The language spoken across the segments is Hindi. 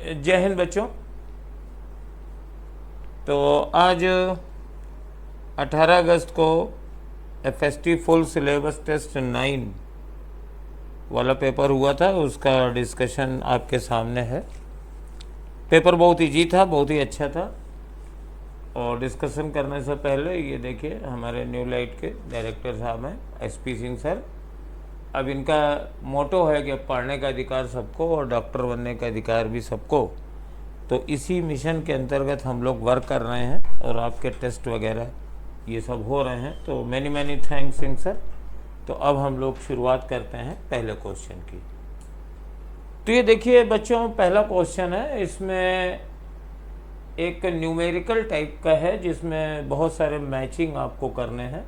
जय हिंद बच्चों। तो आज 18 अगस्त को एफएसटी फुल सिलेबस टेस्ट 9 वाला पेपर हुआ था, उसका डिस्कशन आपके सामने है। पेपर बहुत इजी था, बहुत ही अच्छा था। और डिस्कशन करने से पहले ये देखिए, हमारे न्यू लाइट के डायरेक्टर साहब हैं एसपी सिंह सर। अब इनका मोटो है कि पढ़ने का अधिकार सबको और डॉक्टर बनने का अधिकार भी सबको। तो इसी मिशन के अंतर्गत हम लोग वर्क कर रहे हैं और आपके टेस्ट वगैरह ये सब हो रहे हैं। तो many many thanks Singh sir. तो अब हम लोग शुरुआत करते हैं पहले क्वेश्चन की। तो ये देखिए बच्चों, पहला क्वेश्चन है, इसमें एक न्यूमेरिकल टाइप का है जिसमें बहुत सारे मैचिंग आपको करने हैं।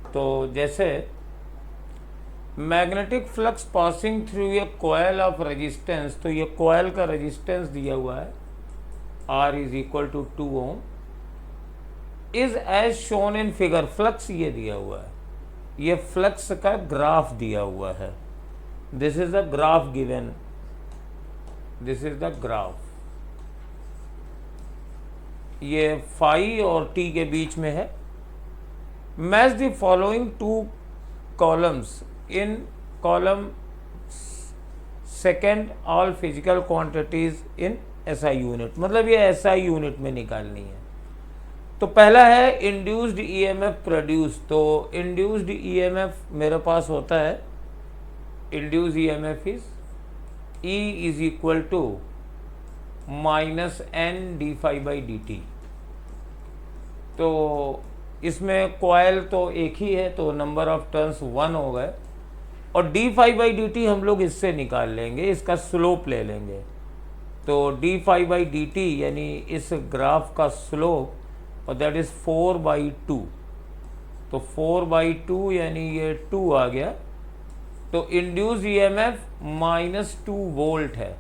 तो जैसे magnetic flux passing through a coil of resistance, तो ये कॉयल का रेजिस्टेंस दिया हुआ है R is equal to 2 ohm, is as shown in figure. Flux ये दिया हुआ है, ये फ्लक्स का ग्राफ दिया हुआ है। This is the graph given, this is the graph. ये फाई और टी के बीच में है। Match the following two columns in column second all physical quantities in SI unit, मतलब ये एसआई यूनिट में निकालनी है। तो पहला है इंड्यूस्ड ईएमएफ प्रोड्यूस। तो इंड्यूस्ड ईएमएफ मेरे पास होता है, induced EMF is E is equal to minus N d phi by D T. तो इसमें कॉयल तो एक ही है, तो नंबर ऑफ टर्न्स 1 हो गए, और D phi by D t हम लोग इससे निकाल लेंगे, इसका स्लोप ले लेंगे। तो d phi by D t यानी इस ग्राफ का स्लोप, और दैट इज 4/2। तो 4/2 यानी ये 2 आ गया। तो इंड्यूस ईएमएफ -2 वोल्ट है।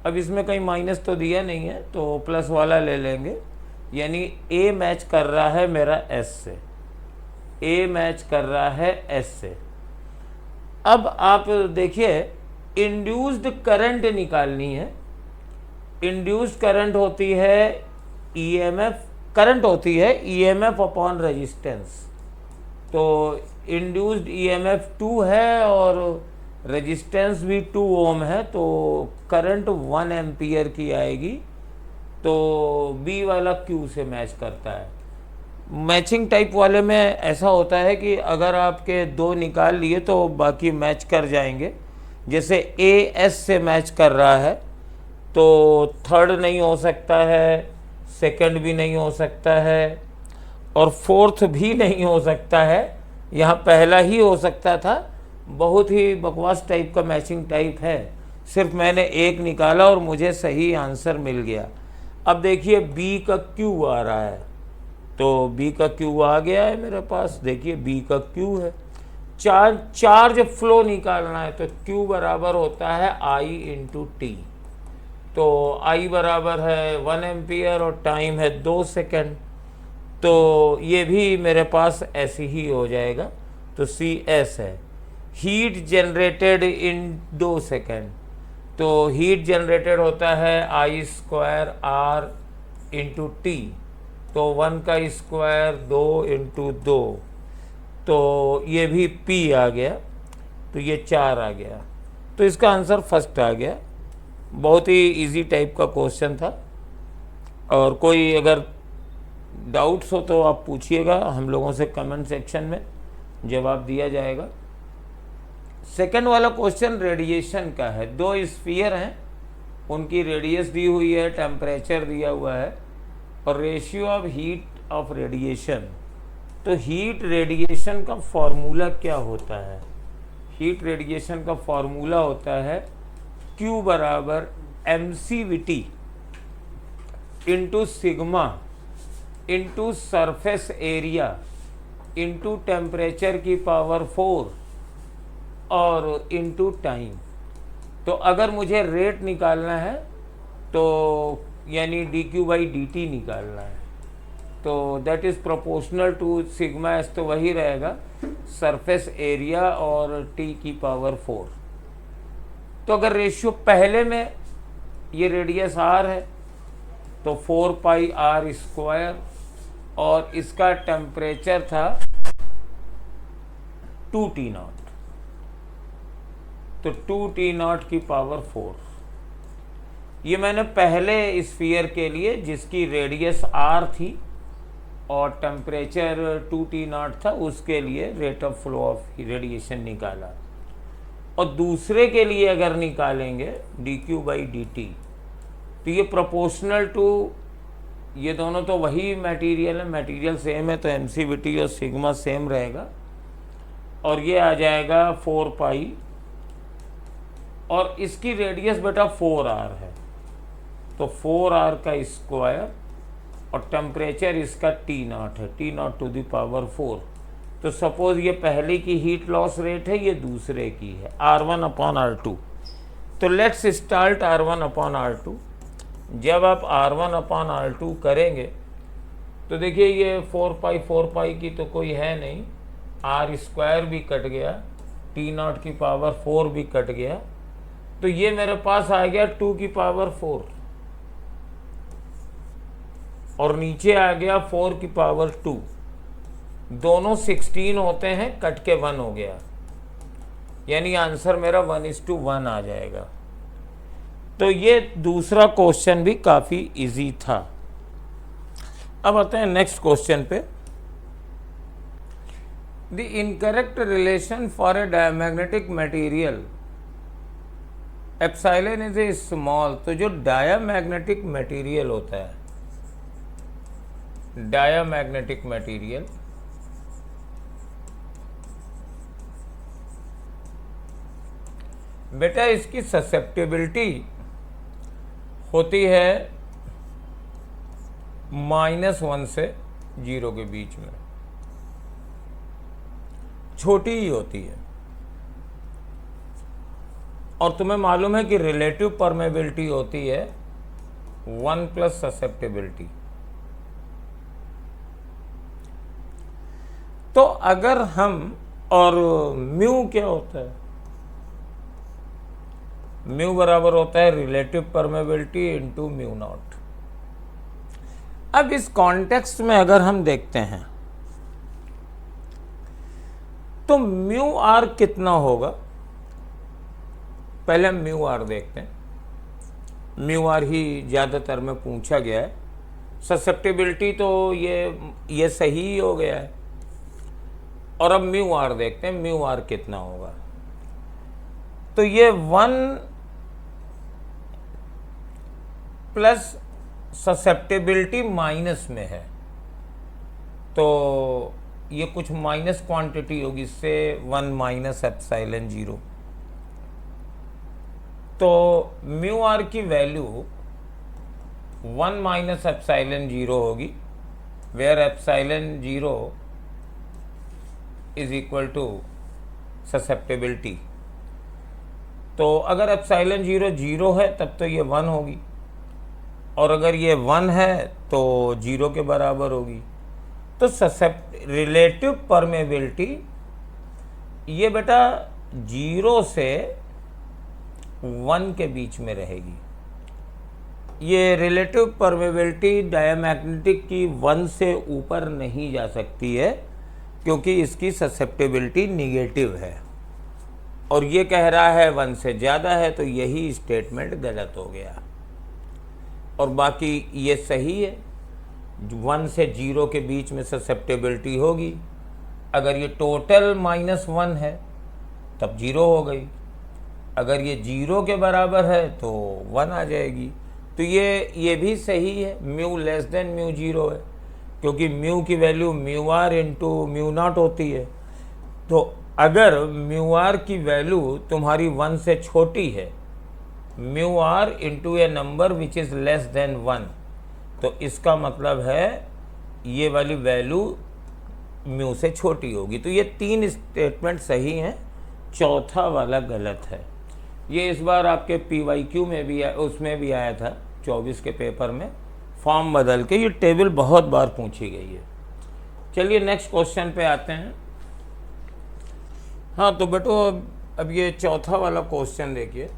अब इसमें कहीं माइनस तो दिया नहीं है, तो प्लस वाला ले लेंगे, यानी ए मैच कर रहा है मेरा एस से, ए मैच कर रहा है एस से। अब आप देखिए, इंड्यूस्ड करंट निकालनी है। इंड्यूस्ड करंट होती है ईएमएफ, करंट होती है ईएमएफ अपॉन रेजिस्टेंस। तो इंड्यूस्ड ईएमएफ 2 है और रेजिस्टेंस भी 2 ओम है, तो करंट 1 एम्पियर की आएगी। तो बी वाला क्यू से मैच करता है। मैचिंग टाइप वाले में ऐसा होता है कि अगर आपके 2 निकाल लिए तो बाकी मैच कर जाएंगे। जैसे ए एस से मैच कर रहा है, तो थर्ड नहीं हो सकता है, सेकंड भी नहीं हो सकता है, और फोर्थ भी नहीं हो सकता है। यहाँ पहला ही हो सकता था। बहुत ही बकवास टाइप का मैचिंग टाइप है। सिर्फ मैंने एक निकाला और मुझे सही आंसर मिल गया। अब देखिए बी का क्यू आ रहा है, तो बी का क्यू आ गया है मेरे पास। देखिए बी का क्यू है, चार्ज फ्लो निकालना है, तो क्यू बराबर होता है आई इंटू टी। तो आई बराबर है 1 एम्पियर और टाइम है 2 सेकेंड। तो ये भी मेरे पास ऐसे ही हो जाएगा। तो सी एस है, हीट जनरेटेड इन 2 सेकेंड। तो हीट जनरेटेड होता है आई स्क्वायर आर इंटू टी। तो 1 का स्क्वायर 2 इंटू 2, तो ये भी P आ गया, तो ये 4 आ गया। तो इसका आंसर फर्स्ट आ गया। बहुत ही इजी टाइप का क्वेश्चन था। और कोई अगर डाउट्स हो तो आप पूछिएगा, हम लोगों से कमेंट सेक्शन में जवाब दिया जाएगा। सेकंड वाला क्वेश्चन रेडिएशन का है। 2 स्फीयर हैं, उनकी रेडियस दी हुई है, टेम्परेचर दिया हुआ है, और ratio of heat of radiation. तो हीट रेडिएशन का फॉर्मूला क्या होता है? हीट रेडिएशन का फॉर्मूला होता है Q बराबर mcVT into sigma into surface area into temperature की पावर 4 और इंटू टाइम। तो अगर मुझे रेट निकालना है तो यानी dq बाई dt निकालना है, तो that is proportional to sigma s, तो वही रहेगा सरफेस एरिया और t की पावर 4। तो अगर रेशियो पहले में ये रेडियस r है तो 4 पाई r स्क्वायर, और इसका टेम्परेचर था 2T0, तो 2T0 की पावर 4। ये मैंने पहले स्फीयर के लिए जिसकी रेडियस r थी और टेम्परेचर 2T0 था, उसके लिए rate of flow of radiation निकाला। और दूसरे के लिए अगर निकालेंगे dQ/dt, तो ये प्रोपोर्शनल टू, ये दोनों तो वही मटेरियल है, मटेरियल सेम है तो एमसीवीटी और सिग्मा सेम रहेगा, और ये आ जाएगा 4 पाई, और इसकी रेडियस बेटा 4r है तो 4r का स्क्वायर, और टेम्परेचर इसका T0 है, T0 टू द पावर 4। तो सपोज ये पहले की हीट लॉस रेट है, ये दूसरे की है R1/R2। तो लेट्स स्टार्ट R1/R2। जब आप R1/R2 करेंगे तो देखिए ये 4 पाई की तो कोई है नहीं, r स्क्वायर भी कट गया, T0 की पावर 4 भी कट गया, तो ये मेरे पास आ गया 2 की पावर 4, और नीचे आ गया 4 की पावर 2। दोनों 16 होते हैं, कट के 1 हो गया, यानी आंसर मेरा 1:1 आ जाएगा। तो ये दूसरा क्वेश्चन भी काफ़ी इजी था। अब आते हैं नेक्स्ट क्वेश्चन पे। The incorrect relation for a diamagnetic material epsilon is a small. तो जो डायमैग्नेटिक मटेरियल होता है, डायमैग्नेटिक मटेरियल, बेटा इसकी ससेप्टिबिलिटी होती है -1 से 0 के बीच में, छोटी ही होती है। और तुम्हें मालूम है कि रिलेटिव परमेबिलिटी होती है 1 प्लस ससेप्टिबिलिटी। तो अगर हम, और म्यू क्या होता है, म्यू बराबर होता है relative permeability into mu not. अब इस कॉन्टेक्स्ट में अगर हम देखते हैं तो म्यू आर कितना होगा, पहले हम म्यू आर देखते हैं। म्यू आर ही ज़्यादातर में पूछा गया है, ससेप्टिबिलिटी तो ये सही ही हो गया है। और अब म्यू आर देखते हैं, म्यू आर कितना होगा। तो ये 1 प्लस ससेप्टिबिलिटी माइनस में है, तो ये कुछ माइनस क्वांटिटी होगी, इससे 1 माइनस एप्सिलॉन 0। तो म्यू आर की वैल्यू 1 माइनस एप्सिलॉन 0 होगी, where epsilon 0 is equal to susceptibility. तो अगर एप्सिलॉन 0 0 है तब तो ये 1 होगी, और अगर ये 1 है तो 0 के बराबर होगी। तो रिलेटिव परमेबिलिटी ये बेटा 0 से 1 के बीच में रहेगी। ये रिलेटिव परमेबिलिटी डायमैग्नेटिक की 1 से ऊपर नहीं जा सकती है, क्योंकि इसकी ससेप्टिबिलिटी निगेटिव है, और ये कह रहा है 1 से ज़्यादा है, तो यही स्टेटमेंट गलत हो गया। और बाकी ये सही है, 1 से 0 के बीच में ससेप्टिबिलिटी होगी। अगर ये टोटल -1 है तब 0 हो गई, अगर ये 0 के बराबर है तो 1 आ जाएगी। तो ये भी सही है, म्यू लेस देन म्यू 0 है, क्योंकि म्यू की value mu r into mu naught होती है। तो अगर म्यू आर की वैल्यू तुम्हारी 1 से छोटी है, mu r into a number which is less than 1, तो इसका मतलब है ये वाली वैल्यू म्यू से छोटी होगी। तो ये 3 स्टेटमेंट सही हैं, चौथा वाला गलत है। ये इस बार आपके PYQ में भी उसमें भी आया था 24 के पेपर में, फॉर्म बदल के। ये टेबल बहुत बार पूछी गई है। चलिए नेक्स्ट क्वेश्चन पे आते हैं। हाँ तो बेटो अब ये चौथा वाला क्वेश्चन देखिए।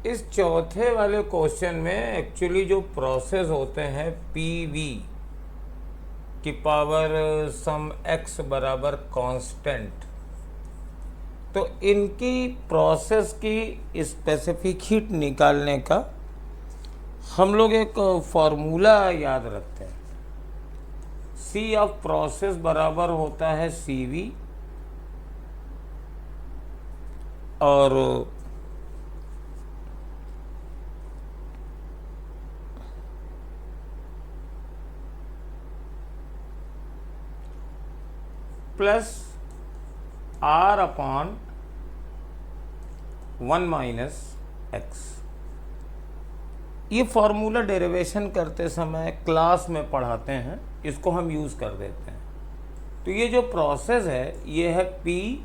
इस चौथे वाले क्वेश्चन में एक्चुअली जो प्रोसेस होते हैं पीवी की पावर सम एक्स बराबर कांस्टेंट, तो इनकी प्रोसेस की स्पेसिफिक हीट निकालने का हम लोग एक फॉर्मूला याद रखते हैं। सी ऑफ प्रोसेस बराबर होता है सीवी, और plus R upon 1 minus x. ये फॉर्मूला डेरिवेशन करते समय क्लास में पढ़ाते हैं, इसको हम यूज़ कर देते हैं। तो ये जो प्रोसेस है ये है P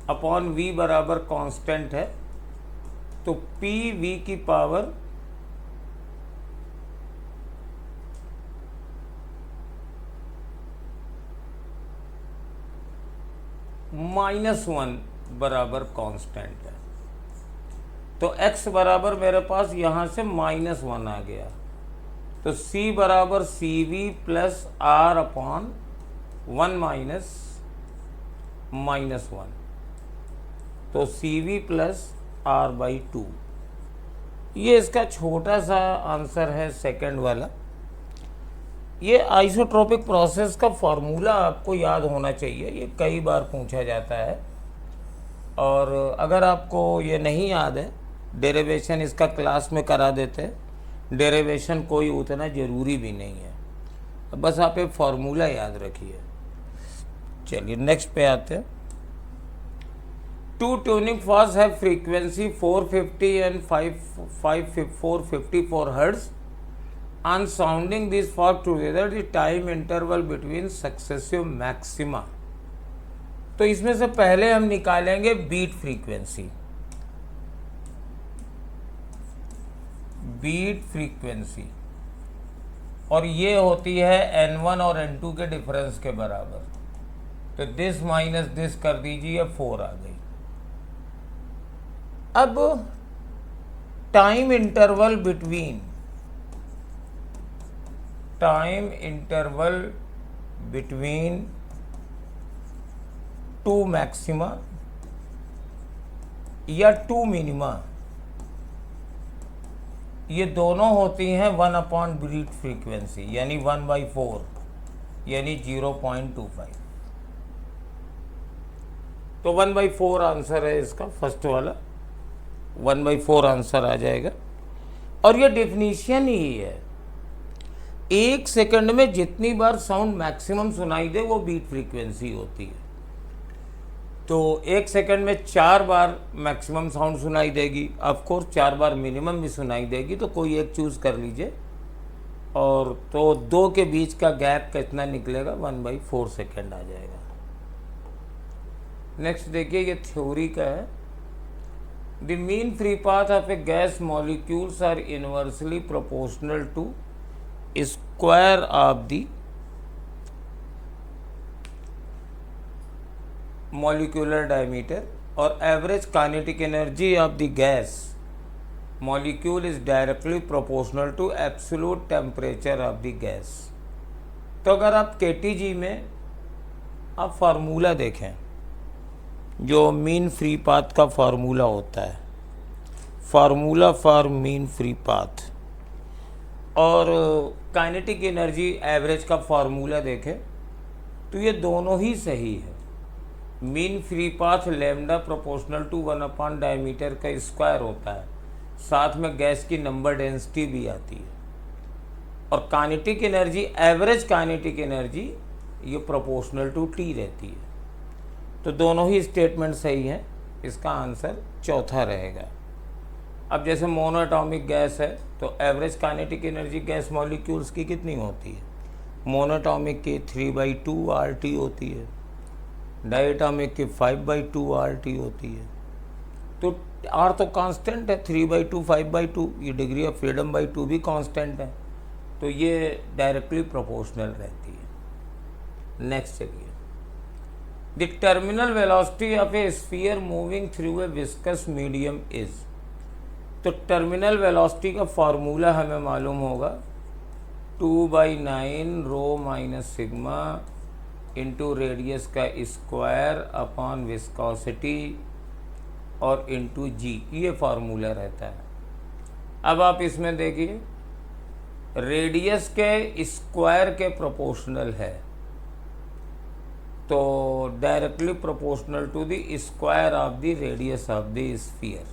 अपॉन V बराबर कांस्टेंट है, तो P V की पावर -1 बराबर कांस्टेंट है। तो x बराबर मेरे पास यहाँ से -1 आ गया, तो C बराबर CV plus R upon 1 minus -1, तो CV प्लस R/2। ये इसका छोटा सा आंसर है सेकंड वाला। ये आइसोट्रोपिक प्रोसेस का फॉर्मूला आपको याद होना चाहिए, ये कई बार पूछा जाता है। और अगर आपको ये नहीं याद है, डेरिवेशन इसका क्लास में करा देते हैं, डेरिवेशन कोई उतना ज़रूरी भी नहीं है, बस आप एक फॉर्मूला याद रखिए। चलिए नेक्स्ट पे आते हैं। Two tuning forks have frequency 450 and 454 hertz. On sounding these forks together, the time interval between successive maxima। तो इसमें से पहले हम निकालेंगे बीट फ्रीक्वेंसी। बीट फ्रीक्वेंसी, और ये होती है N1 और N2 के डिफरेंस के बराबर। तो दिस माइनस दिस कर दीजिए, 4 आ गई। अब time interval between two maxima या टू मिनिमा, ये दोनों होती हैं 1 अपॉन बीट फ्रीक्वेंसी, यानी 1/4, यानी 0.25। तो 1/4 आंसर है इसका, फर्स्ट वाला 1/4 आंसर आ जाएगा। और ये डेफिनेशन ही है, 1 सेकंड में जितनी बार साउंड मैक्सिमम सुनाई दे वो बीट फ्रीक्वेंसी होती है। तो 1 सेकंड में 4 बार मैक्सिमम साउंड सुनाई देगी, ऑफ कोर्स 4 बार मिनिमम भी सुनाई देगी, तो कोई एक चूज़ कर लीजिए। और तो 2 के बीच का गैप कितना निकलेगा, 1/4 सेकंड आ जाएगा। नेक्स्ट देखिए, ये थ्योरी का है। The mean free path of a gas molecules are inversely proportional to square of the molecular diameter, और average kinetic energy of the gas molecule is directly proportional to absolute temperature of the gas. तो अगर आप KTG में आप फार्मूला देखें, जो मीन फ्री पाथ का फार्मूला होता है, formula for mean free path, और काइनेटिक एनर्जी एवरेज का फार्मूला देखें, तो ये दोनों ही सही है। Mean free path lambda proportional to 1 upon diameter का स्क्वायर होता है, साथ में गैस की नंबर डेंसिटी भी आती है। और kinetic energy, average kinetic energy, ये प्रोपोर्शनल टू T रहती है। तो दोनों ही स्टेटमेंट सही हैं, इसका आंसर चौथा रहेगा। अब जैसे मोनोएटॉमिक गैस है, तो average kinetic energy gas molecules की कितनी होती है? मोनोएटॉमिक की 3/2 RT होती है, डायटॉमिक की 5/2 RT होती है। तो R तो कांस्टेंट है, 3/2 5/2, ये डिग्री ऑफ फ्रीडम बाई 2 भी कांस्टेंट है, तो ये डायरेक्टली प्रोपोर्शनल रहती है। नेक्स्ट चलिए, the terminal velocity of A sphere moving through a viscous medium is. तो टर्मिनल वेलोसिटी का फॉर्मूला हमें मालूम होगा 2/9 rho minus sigma into radius का स्क्वायर अपॉन विस्कोसिटी और इंटू जी, ये फार्मूला रहता है। अब आप इसमें देखिए रेडियस के स्क्वायर के प्रोपोर्शनल है, तो directly proportional to the square of the radius of the sphere,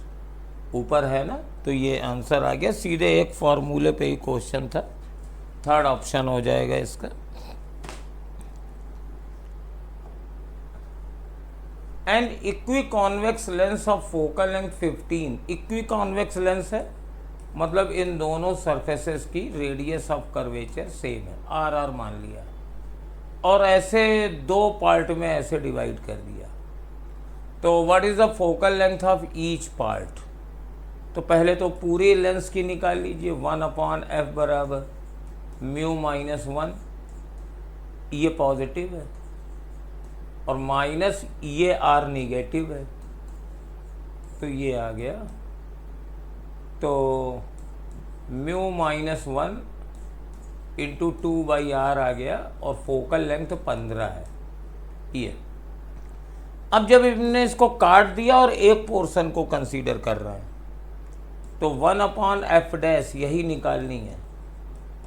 ऊपर है ना, तो ये आंसर आ गया सीधे, एक फॉर्मूले पे ही क्वेश्चन था, थर्ड ऑप्शन हो जाएगा इसका। And equi convex lens of focal length 15, equi convex lens है मतलब इन दोनों सरफेसेस की रेडियस ऑफ कर्वेचर सेम है, आर आर मान लिया और ऐसे दो पार्ट में ऐसे डिवाइड कर दिया। तो what is the focal length of each part, तो पहले तो पूरी लेंस की निकाल लीजिए, 1/f बराबर म्यू माइनस 1, ये पॉजिटिव है और माइनस ये आर निगेटिव है, तो ये आ गया, तो म्यू माइनस 1 इंटू 2/r आ गया और फोकल लेंथ 15 है ये। अब जब इन्होंने इसको काट दिया और एक पोर्शन को कंसीडर कर रहे हैं, तो 1/f डैश यही निकालनी है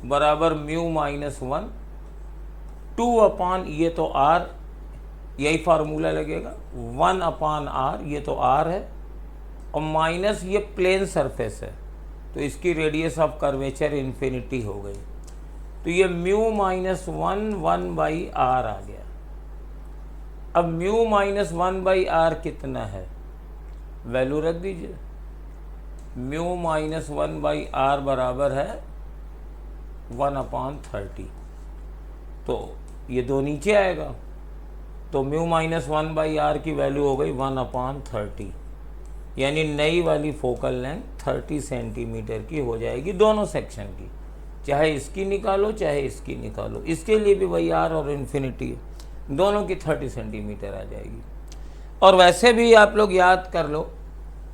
बराबर म्यू माइनस 1 2/, ये तो r, यही फार्मूला लगेगा, 1/r, ये तो r है, और माइनस ये प्लेन सरफेस है तो इसकी रेडियस ऑफ कर्वेचर इन्फिनिटी हो गई, तो ये म्यू माइनस 1/r आ गया। अब म्यू माइनस 1/r कितना है, वैल्यू रख दीजिए, म्यू माइनस 1/r बराबर है 1/30, तो ये दो नीचे आएगा, तो म्यू माइनस 1/r की वैल्यू हो गई 1/30, यानी नई वाली फोकल लेंथ 30 सेंटीमीटर की हो जाएगी दोनों सेक्शन की, चाहे इसकी निकालो चाहे इसकी निकालो, इसके लिए भी वही आर और इन्फिनिटी है, दोनों की 30 सेंटीमीटर आ जाएगी। और वैसे भी आप लोग याद कर लो,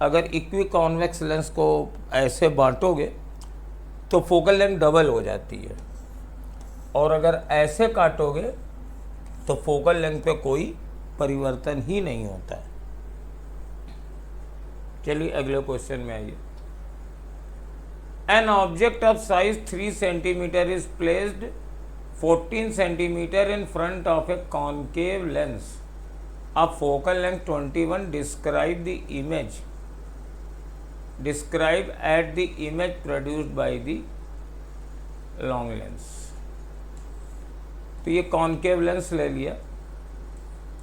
अगर इक्वी कॉन्वेक्स लेंस को ऐसे बांटोगे तो फोकल लेंथ डबल हो जाती है, और अगर ऐसे काटोगे तो फोकल लेंथ पे कोई परिवर्तन ही नहीं होता है। चलिए अगले क्वेश्चन में आइए। An object of size 3 centimetre is placed 14 centimetre in front of a concave lens of focal length 21, describe the image, describe at the image produced by the long lens. तो ये कॉन्केव लेंस ले लिया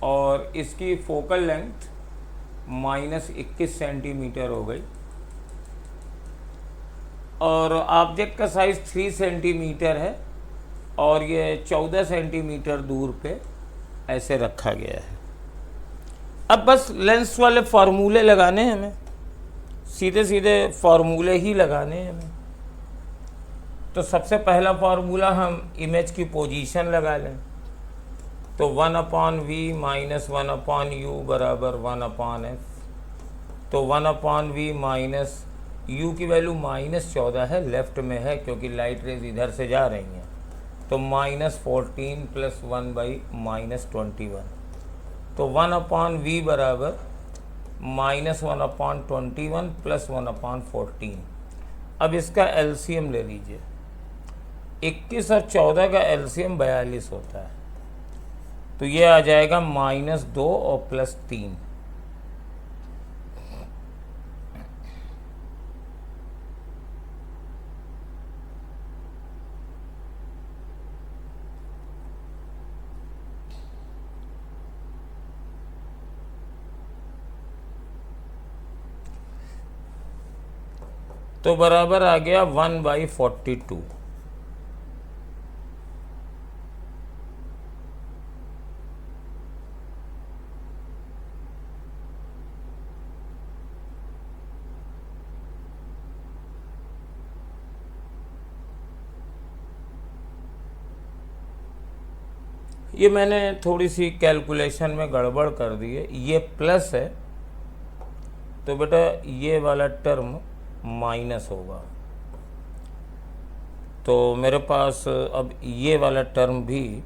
और इसकी फोकल लेंथ -21 सेंटीमीटर हो गई और ऑब्जेक्ट का साइज 3 सेंटीमीटर है और ये 14 सेंटीमीटर दूर पे ऐसे रखा गया है। अब बस लेंस वाले फार्मूले लगाने हैं हमें, सीधे सीधे फार्मूले ही लगाने हैं हमें। तो सबसे पहला फार्मूला हम इमेज की पोजीशन लगा लें, तो 1/v माइनस 1/u बराबर 1/f, तो 1/v माइनस u की वैल्यू -14 है, लेफ्ट में है क्योंकि लाइट रेज इधर से जा रही हैं, तो -14 प्लस 1/-21, तो 1/v बराबर -1/21 प्लस 1/14। अब इसका एलसीएम ले लीजिए, 21 और 14 का एलसीएम 42 होता है, तो ये आ जाएगा -2 और +3, तो बराबर आ गया 1/42। ये मैंने थोड़ी सी कैलकुलेशन में गड़बड़ कर दी है, ये प्लस है तो बेटा ये वाला टर्म माइनस होगा। तो मेरे पास अब ये वाला टर्म भी,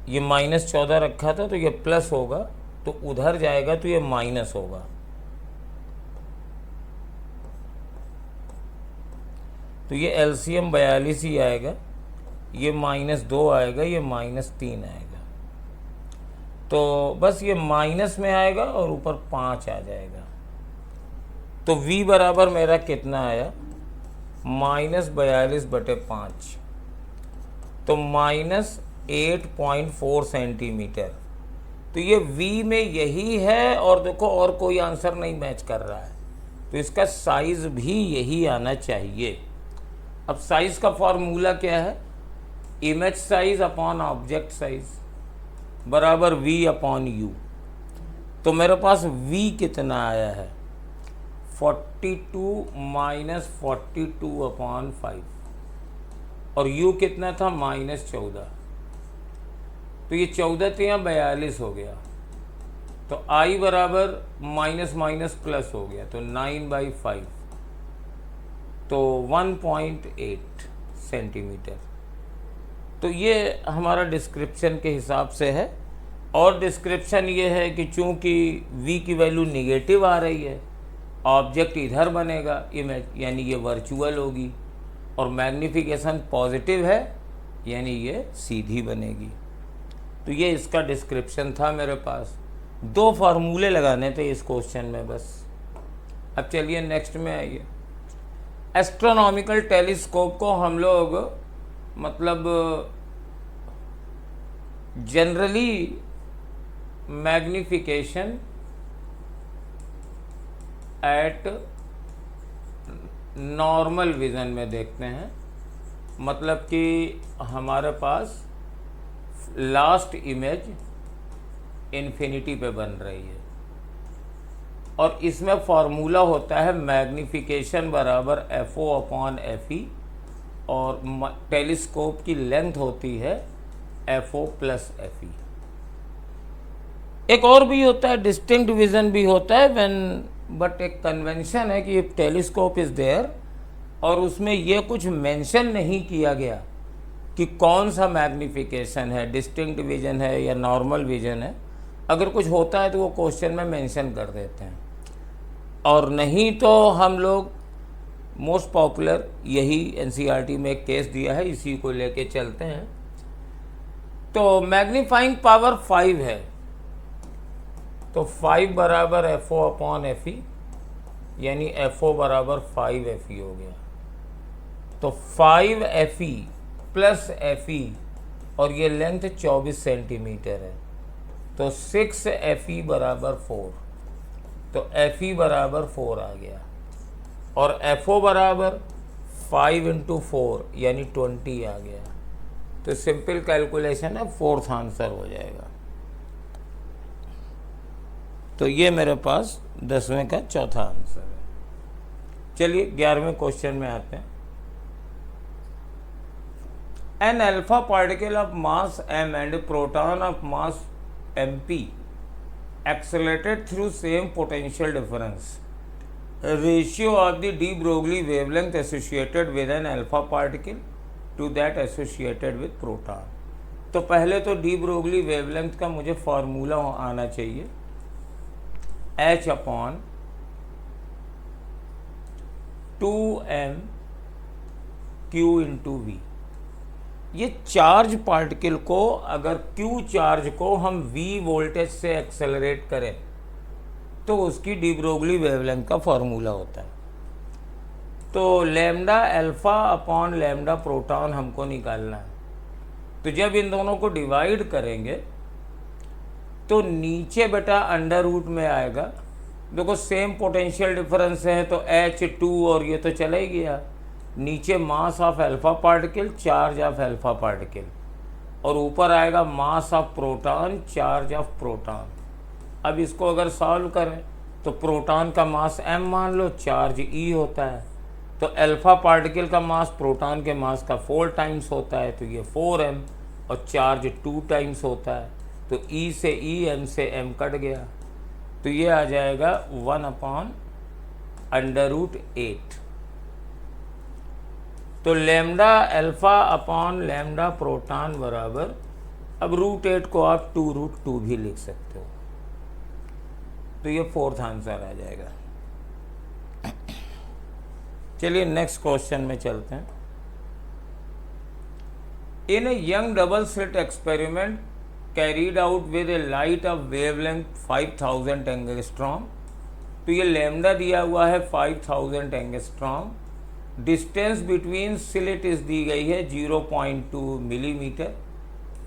ये -14 रखा था तो ये प्लस होगा, तो उधर जाएगा तो ये माइनस होगा। तो ये एलसीएम 42 ही आएगा, ये -2 आएगा, ये -3 आएगा। तो बस ये माइनस में आएगा और ऊपर 5 आ जाएगा। तो v बराबर मेरा कितना आया, -42/5, तो -8.4 सेंटीमीटर। तो ये v में यही है, और देखो और कोई आंसर नहीं मैच कर रहा है, तो इसका साइज भी यही आना चाहिए। अब साइज का फॉर्मूला क्या है, image size upon object size बराबर v/u। तो मेरे पास v कितना आया है, 42 - 42/5, और u कितना था, -14। तो ये 14 से यहाँ 42 हो गया, तो i बराबर माइनस माइनस प्लस हो गया, तो 9/5, तो 1.8 सेंटीमीटर। तो ये हमारा डिस्क्रिप्शन के हिसाब से है। और डिस्क्रिप्शन ये है कि चूंकि v की वैल्यू निगेटिव आ रही है, ऑब्जेक्ट इधर बनेगा इमेज, यानी ये वर्चुअल होगी, और मैग्नीफिकेशन पॉजिटिव है यानी ये सीधी बनेगी। तो ये इसका डिस्क्रिप्शन था मेरे पास। 2 फार्मूले लगाने थे इस क्वेश्चन में बस। अब चलिए नेक्स्ट में आइए। एस्ट्रोनॉमिकल टेलीस्कोप को हम लोग मतलब generally magnification eight normal vision में देखते हैं। मतलब कि हमारे पास लास्ट इमेज इन्फिनिटी पे बन रही है, और इसमें फॉर्मूला होता है मैग्नीफिकेशन बराबर FO/FE, और टेलीस्कोप की लेंथ होती है FO+FE। एक और भी होता है, डिस्टिंक्ट विजन भी होता है बट एक कन्वेंशन है कि टेलीस्कोप इज़ देयर, और उसमें ये कुछ मेंशन नहीं किया गया कि कौन सा मैग्नीफिकेशन है, डिस्टिंक्ट विजन है या नॉर्मल विजन है। अगर कुछ होता है तो वो क्वेश्चन में मेंशन कर देते हैं, और नहीं तो हम लोग मोस्ट पॉपुलर यही एनसीईआरटी में एक केस दिया है, इसी को लेके चलते हैं। तो मैग्नीफाइंग पावर 5 है, तो 5 बराबर FO/FE, यानी FO बराबर 5FE हो गया। तो 5FE + FE, और ये लेंथ 24 सेंटीमीटर है, तो 6FE बराबर 4, तो FE बराबर 4 आ गया, और FO बराबर 5 × 4 यानी 20 आ गया। तो सिंपल कैलकुलेशन है, 4th आंसर हो जाएगा। तो ये मेरे पास 10वें का चौथा आंसर है। चलिए 11वें क्वेश्चन में आते हैं। An alpha particle of mass m and proton of mass mp accelerated through same potential difference. Ratio of the de Broglie wavelength associated with an alpha particle to that associated with proton. तो पहले तो डी ब्रोगली वेवलेंथ का मुझे फॉर्मूला आना चाहिए, h/2m q × v। ये चार्ज पार्टिकल को, अगर Q चार्ज को हम V वोल्टेज से एक्सेलरेट करें तो उसकी डी ब्रोगली वेवलेंथ का फॉर्मूला होता है। तो λα/λ प्रोटॉन हमको निकालना है। तो जब इन दोनों को डिवाइड करेंगे तो नीचे बेटा अंडर रूट में आएगा। देखो सेम पोटेंशियल डिफरेंस है, तो H2 और ये तो चला ही गया। नीचे mass of alpha particle, charge of alpha particle, और ऊपर आएगा mass of proton, charge of proton. अब इसको अगर सॉल्व करें तो प्रोटॉन का मास m मान लो, चार्ज E होता है, तो अल्फा पार्टिकल का मास प्रोटॉन के मास का 4 टाइम्स होता है, तो ये 4m, और चार्ज 2 टाइम्स होता है, तो E से E, m से m कट गया, तो ये आ जाएगा 1/4 √8। तो lambda alpha upon lambda proton बराबर, अब √8 को आप 2√2 भी लिख सकते हो। तो ये फोर्थ आंसर आ जाएगा। चलिए नेक्स्ट क्वेश्चन में चलते हैं। In a Young double slit experiment carried out with a light of wavelength 5000 angstrom. तो ये लैम्डा दिया हुआ है 5000 एंगस्ट्रॉम। डिस्टेंस बिटवीन स्लिट दी गई है 0.2 मिलीमीटर।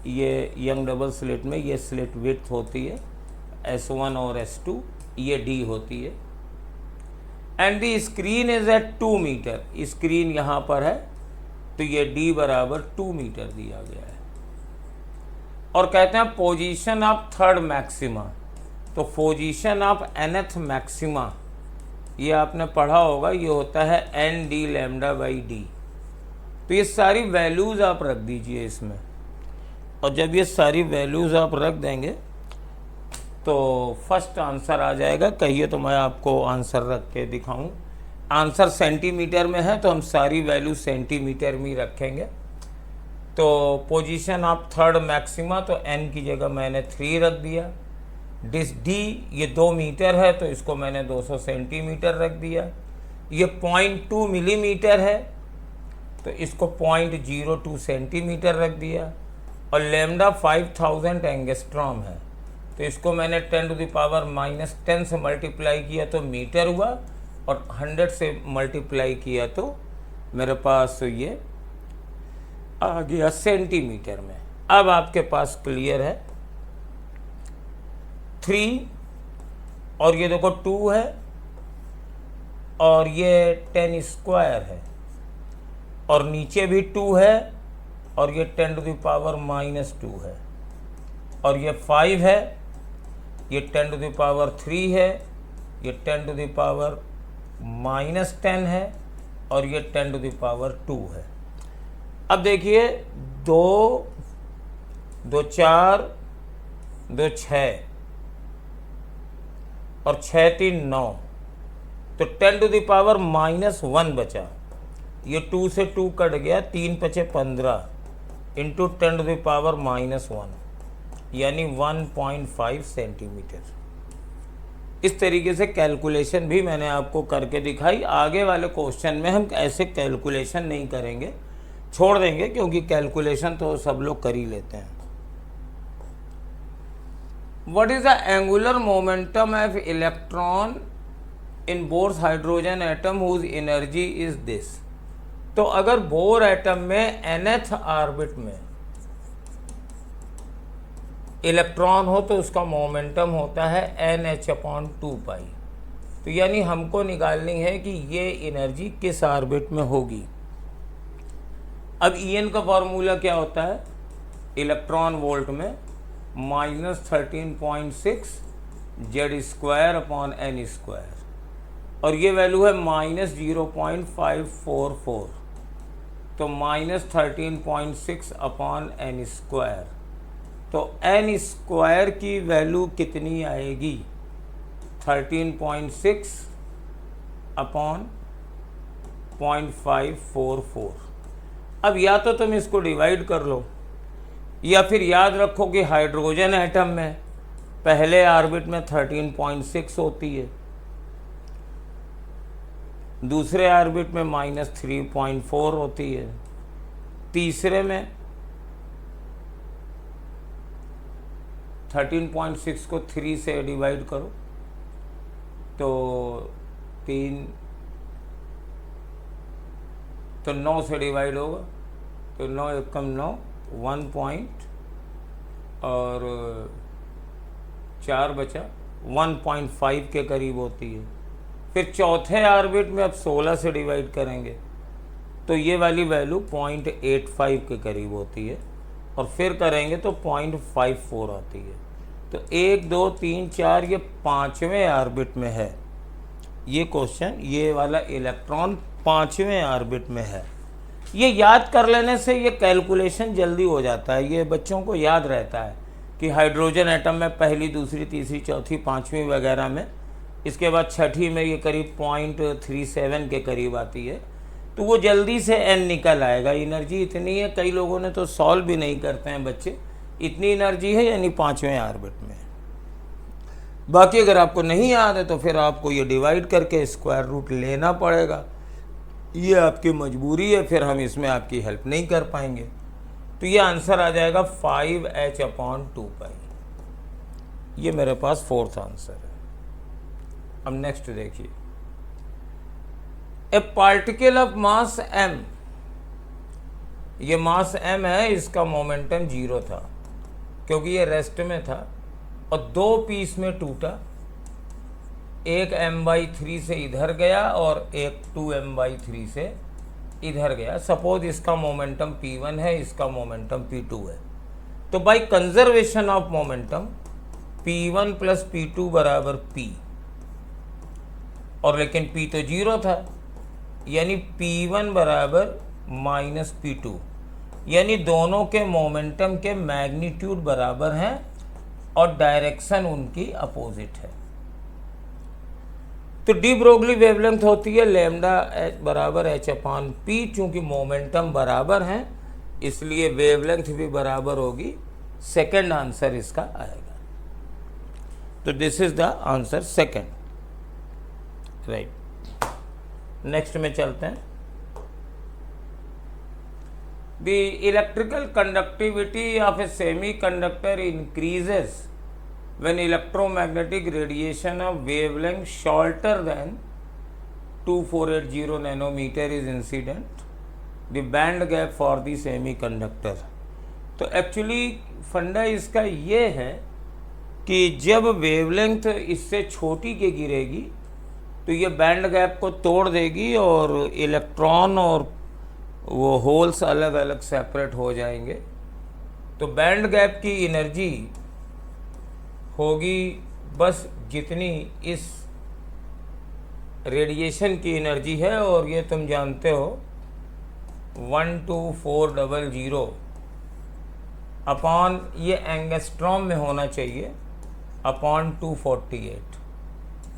ये यंग डबल स्लिट में ये स्लिट विड्थ होती है S1 और S2, ये D होती है। And the screen is at 2 metre, screen यहाँ पर है, तो ये D बराबर 2 मीटर दिया गया है। और कहते हैं पोजीशन ऑफ थर्ड मैक्सिमा। तो पोजीशन ऑफ nth मैक्सिमा, ये आपने पढ़ा होगा, ये होता है ND लैम्डा बाई D। तो ये सारी वैल्यूज़ आप रख दीजिए इसमें, और जब ये सारी वैल्यूज़ आप रख देंगे तो फर्स्ट आंसर आ जाएगा। कहिए तो मैं आपको आंसर रख के दिखाऊं। आंसर सेंटीमीटर में है तो हम सारी वैल्यू सेंटीमीटर में ही रखेंगे। तो पोजीशन ऑफ थर्ड मैक्सिमा, तो n की जगह मैंने 3 रख दिया। D ये 2 मीटर है तो इसको मैंने 200 सेंटीमीटर रख दिया। ये 0.2 मिलीमीटर है तो इसको 0.02 सेंटीमीटर रख दिया। और लैम्डा 5000 एंगस्ट्रॉम है तो इसको मैंने 10⁻⁻10 से मल्टीप्लाई किया तो मीटर हुआ, और 100 से मल्टीप्लाई किया तो मेरे पास ये आ गया सेंटीमीटर में। अब आपके पास क्लियर है। 3 और ये देखो 2 है, और ये 10 स्क्वायर है, और नीचे भी 2 है, और ये 10⁻⁻2 है, और ये 5 है, ये 10⁻3 है, ये 10⁻−10 है, और ये 10⁻2 है। अब देखिए 2, 2 4, 2 6 और 6 3 9, तो 10⁻−1 बचा। ये 2 से 2 कट गया, 3 × 15 इंटू 10⁻−1 यानी 1.5 सेंटीमीटर। इस तरीके से कैलकुलेशन भी मैंने आपको करके दिखाई। आगे वाले क्वेश्चन में हम ऐसे कैलकुलेशन नहीं करेंगे, छोड़ देंगे, क्योंकि कैलकुलेशन तो सब लोग कर ही लेते हैं। What is the angular momentum of electron in Bohr's hydrogen atom whose energy is this. तो अगर बोर एटम में nth ऑर्बिट में इलेक्ट्रॉन हो तो उसका मोमेंटम होता है NH/2π। तो यानी हमको निकालनी है कि ये एनर्जी किस ऑर्बिट में होगी। अब En का फॉर्मूला क्या होता है इलेक्ट्रॉन वोल्ट में, -13.6 Z²/n², और ये वैल्यू है -0.544, तो -13.6/n²। तो n² की वैल्यू कितनी आएगी 13.6/0.544। अब या तो तुम इसको डिवाइड कर लो, या फिर याद रखो कि हाइड्रोजन एटम में पहले ऑर्बिट में 13.6 होती है, दूसरे ऑर्बिट में -3.4 होती है, तीसरे में 13.6 को 3 से डिवाइड करो तो 9 से डिवाइड होगा, तो 9 एकम 9, 1 पॉइंट और 4 बचा, 1.5 के करीब होती है। फिर चौथे ऑर्बिट में अब 16 से डिवाइड करेंगे तो ये वाली वैल्यू 0.85 के करीब होती है, और फिर करेंगे तो 0.54 आती है। तो 1 2 3 4 ये 5वें ऑर्बिट में है ये क्वेश्चन, ये वाला इलेक्ट्रॉन 5वें ऑर्बिट में है। ये याद कर लेने से ये कैलकुलेशन जल्दी हो जाता है, ये बच्चों को याद रहता है कि हाइड्रोजन एटम में पहली, दूसरी, तीसरी, चौथी, 5वीं वगैरह में इसके बाद छठी में ये करीब 0.37 के करीब आती है, तो वो जल्दी से n निकल आएगा। एनर्जी इतनी है, कई लोगों ने तो सॉल्व भी नहीं करते हैं बच्चे, इतनी एनर्जी है, यानी 5वें ऑर्बिट में। बाकी अगर आपको नहीं याद है तो फिर आपको ये डिवाइड करके स्क्वायर रूट लेना पड़ेगा, ये आपकी मजबूरी है, फिर हम इसमें आपकी हेल्प नहीं कर पाएंगे। तो ये आंसर आ जाएगा 5h/2π। ये मेरे पास फोर्थ आंसर है। अब नेक्स्ट देखिए, ए पार्टिकल ऑफ मास m, ये मास m है, इसका मोमेंटम 0 था क्योंकि ये रेस्ट में था और 2 पीस में टूटा, एक m/3 से इधर गया और एक 2m/3 से इधर गया। सपोज इसका मोमेंटम p1 है, इसका मोमेंटम p2 है, तो by conservation of momentum p1 plus p2 बराबर p, और लेकिन p तो 0 था, यानी p1 बराबर माइनस p2, यानी दोनों के मोमेंटम के मैग्नीट्यूड बराबर हैं और डायरेक्शन उनकी अपोजिट है। तो डी ब्रोगली वेवलेंथ होती है लैम्डा बराबर h/p, चूंकि मोमेंटम बराबर हैं इसलिए वेवलेंथ भी बराबर होगी। सेकंड आंसर इसका आएगा। तो this is the answer second, right. Next में चलते हैं। The electrical conductivity of a semiconductor increases when electromagnetic radiation of wavelength shorter than 2480 nanometer is incident. The band gap for the semiconductor. तो एक्चुअली फंडा इसका ये है कि जब वेवलेंथ इससे छोटी के गिरेगी तो ये बैंड गैप को तोड़ देगी और इलेक्ट्रॉन और वो होल्स अलग अलग सेपरेट हो जाएंगे। तो बैंड गैप की एनर्जी होगी बस जितनी इस रेडिएशन की एनर्जी है, और ये तुम जानते हो 12400 अपॉन ये एंगस्ट्रॉम में होना चाहिए अपॉन 248,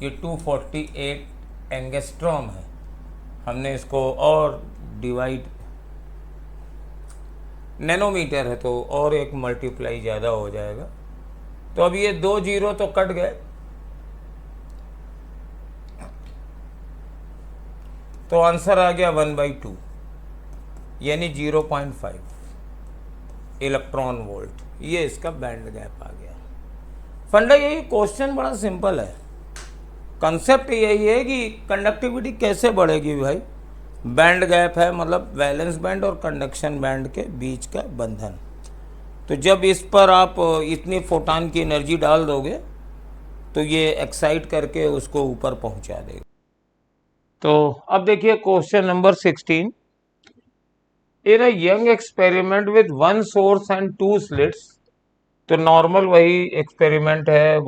ये 248 एंगस्ट्रॉम है। हमने इसको और डिवाइड, नैनोमीटर है तो और एक मल्टीप्लाई ज़्यादा हो जाएगा। तो अब ये 2 जीरो तो कट गए, तो आंसर आ गया 1/2 यानी 0.5 इलेक्ट्रॉन वोल्ट। ये इसका बैंड गैप आ गया। फंडा यही, क्वेश्चन बड़ा सिंपल है, कंसेप्ट यही है कि कंडक्टिविटी कैसे बढ़ेगी भाई। बैंड गैप है मतलब वैलेंस बैंड और कंडक्शन बैंड के बीच का बंधन। तो जब इस पर आप इतनी फोटॉन की एनर्जी डाल दोगे तो ये एक्साइट करके उसको ऊपर पहुंचा देगा। तो अब देखिए question number 16। In a young experiment with 1 source and 2 slits, तो नॉर्मल वही एक्सपेरिमेंट है,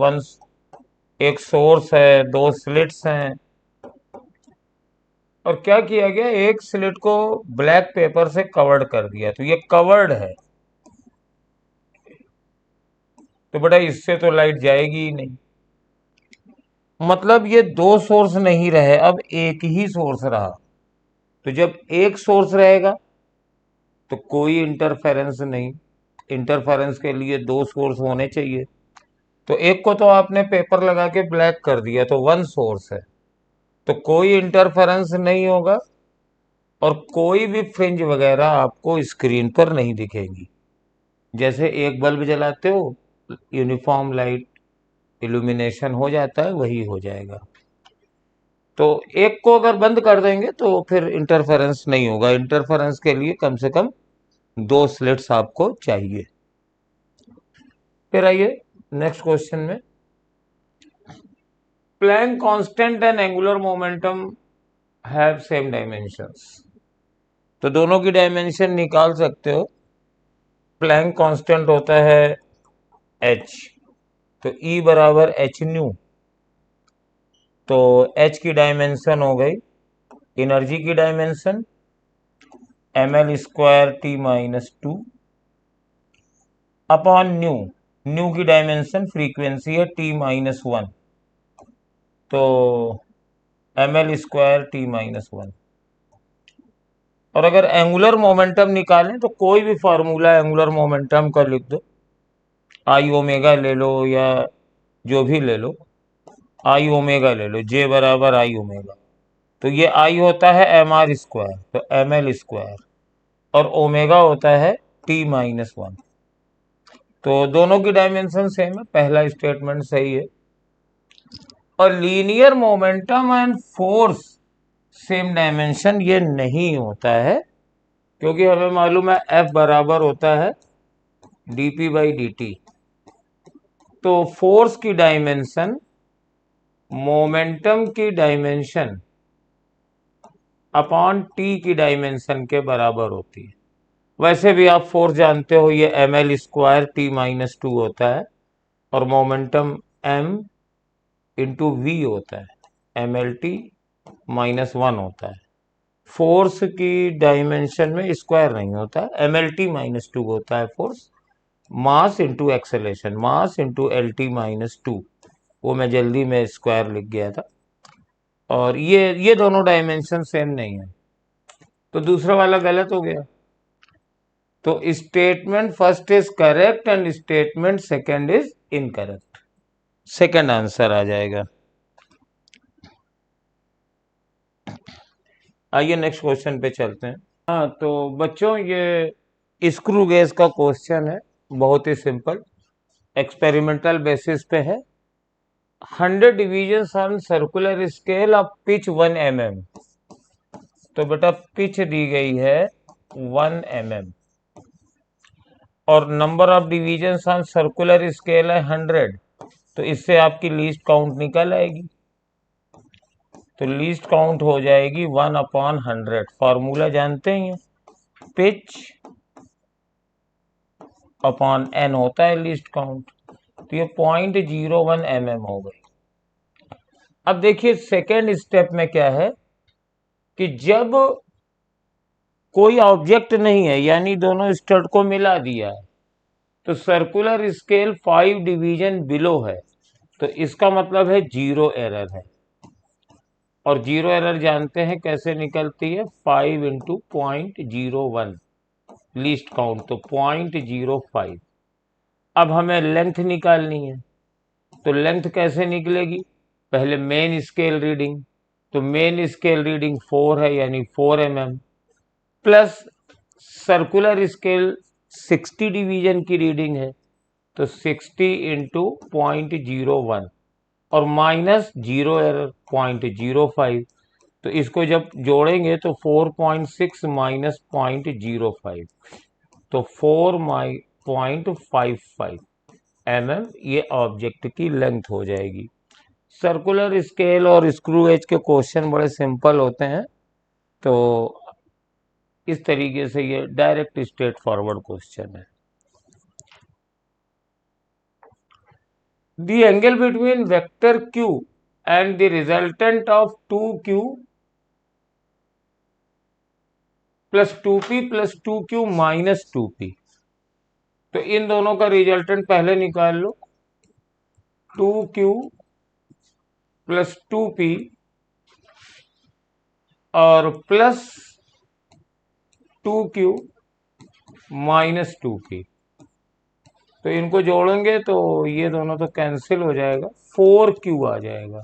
एक सोर्स है, 2 स्लिट्स हैं, और क्या किया गया, एक स्लिट को ब्लैक पेपर से कवर्ड कर दिया। तो ये कवर्ड है, तो बेटा इससे तो लाइट जाएगी ही नहीं, मतलब ये 2 सोर्स नहीं रहे, अब एक ही सोर्स रहा। तो जब एक सोर्स रहेगा तो कोई इंटरफेरेंस नहीं, इंटरफेरेंस के लिए 2 सोर्स होने चाहिए। तो एक को तो आपने पेपर लगा के ब्लैक कर दिया, तो 1 सोर्स है, तो कोई इंटरफेरेंस नहीं होगा और कोई भी फ्रिंज वगैरह आपको स्क्रीन पर नहीं दिखेगी। जैसे एक बल्ब जलाते हो, यूनिफॉर्म लाइट इल्यूमिनेशन हो जाता है, वही हो जाएगा। तो एक को अगर बंद कर देंगे तो फिर इंटरफेरेंस नहीं होगा। इंटरफेरेंस के लिए कम से कम 2 स्लिट्स आपको चाहिए। फिर आइए नेक्स्ट क्वेश्चन में। Planck constant and angular momentum have same dimensions, तो दोनों की डायमेंशन निकाल सकते हो। प्लैंक कांस्टेंट होता है h, तो E बराबर h न्यू, तो h की डायमेंशन हो गई एनर्जी की dimension ml² T-2 upon new, new की डायमेंशन फ्रीक्वेंसी है T-1, तो ml²t-1। और अगर एंगुलर मोमेंटम निकालें तो कोई भी फार्मूला एंगुलर मोमेंटम का लिख दो, आई ओमेगा ले लो या जो भी ले लो, आई ओमेगा ले लो, जे बराबर आई ओमेगा। तो ये आई होता है mr², तो ml², और ओमेगा होता है t-1। तो दोनों की डायमेंशन सेम है, पहला स्टेटमेंट सही है। और linear momentum and force same dimension ये नहीं होता है, क्योंकि हमें मालूम है F बराबर होता है dp/dt। तो फोर्स की डायमेंशन मोमेंटम की डायमेंशन अपॉन टी की डायमेंशन के बराबर होती है। वैसे भी आप फोर्स जानते हो, ये ml²t-2 होता है, और मोमेंटम m इंटू वी होता है, mlt-1 होता है। फोर्स की डायमेंशन में स्क्वायर नहीं होता है, mlt-2 होता है force. Mass into acceleration, mass into lt-2, वो मैं जल्दी में स्क्वायर लिख गया था। और ये दोनों डायमेंशन सेम नहीं है, तो दूसरा वाला गलत हो गया। तो statement first is correct and statement second is incorrect, second answer आ जाएगा। आइए नेक्स्ट क्वेश्चन पे चलते हैं। हाँ तो बच्चों, ये स्क्रू गेज का क्वेश्चन है, बहुत ही सिंपल, एक्सपेरिमेंटल बेसिस पे है। 100 division on circular scale of pitch 1 mm। तो बेटा पिच दी गई है 1 mm, और number of division on circular scale है 100। तो इससे आपकी लीस्ट काउंट निकल आएगी। तो लीस्ट काउंट हो जाएगी 1/100। फॉर्मूला जानते ही हैं, पिच अपॉन n होता है लीस्ट काउंट। तो ये 0.01 mm हो गई। अब देखिए सेकेंड स्टेप में क्या है कि जब कोई ऑब्जेक्ट नहीं है, यानी दोनों स्टड को मिला दिया है, तो सर्कुलर स्केल 5 डिवीजन बिलो है, तो इसका मतलब है 0 एरर है। और 0 एरर जानते हैं कैसे निकलती है, 5 इंटू 0.01 लीस्ट काउंट, तो 0.05। अब हमें लेंथ निकालनी है, तो लेंथ कैसे निकलेगी, पहले मेन स्केल रीडिंग, तो मेन स्केल रीडिंग 4 है, यानी 4 mm, plus circular scale 60 division की रीडिंग है, तो 60 इंटू 0.01, और माइनस 0 एरर 0.05। तो इसको जब जोड़ेंगे तो 4.6 माइनस 0.05, तो 4.55 mm ये ऑब्जेक्ट की लेंथ हो जाएगी। सर्कुलर स्केल और स्क्रू एज के क्वेश्चन बड़े सिंपल होते हैं, तो इस तरीके से ये डायरेक्ट स्ट्रेट फॉरवर्ड क्वेश्चन है। The angle between vector q and the resultant of 2q plus 2p plus 2q minus 2p, तो इन दोनों का रिजल्टेंट पहले निकाल लो, 2q प्लस 2p और प्लस 2q माइनस 2p। तो इनको जोड़ेंगे तो ये दोनों तो कैंसिल हो जाएगा, 4q आ जाएगा।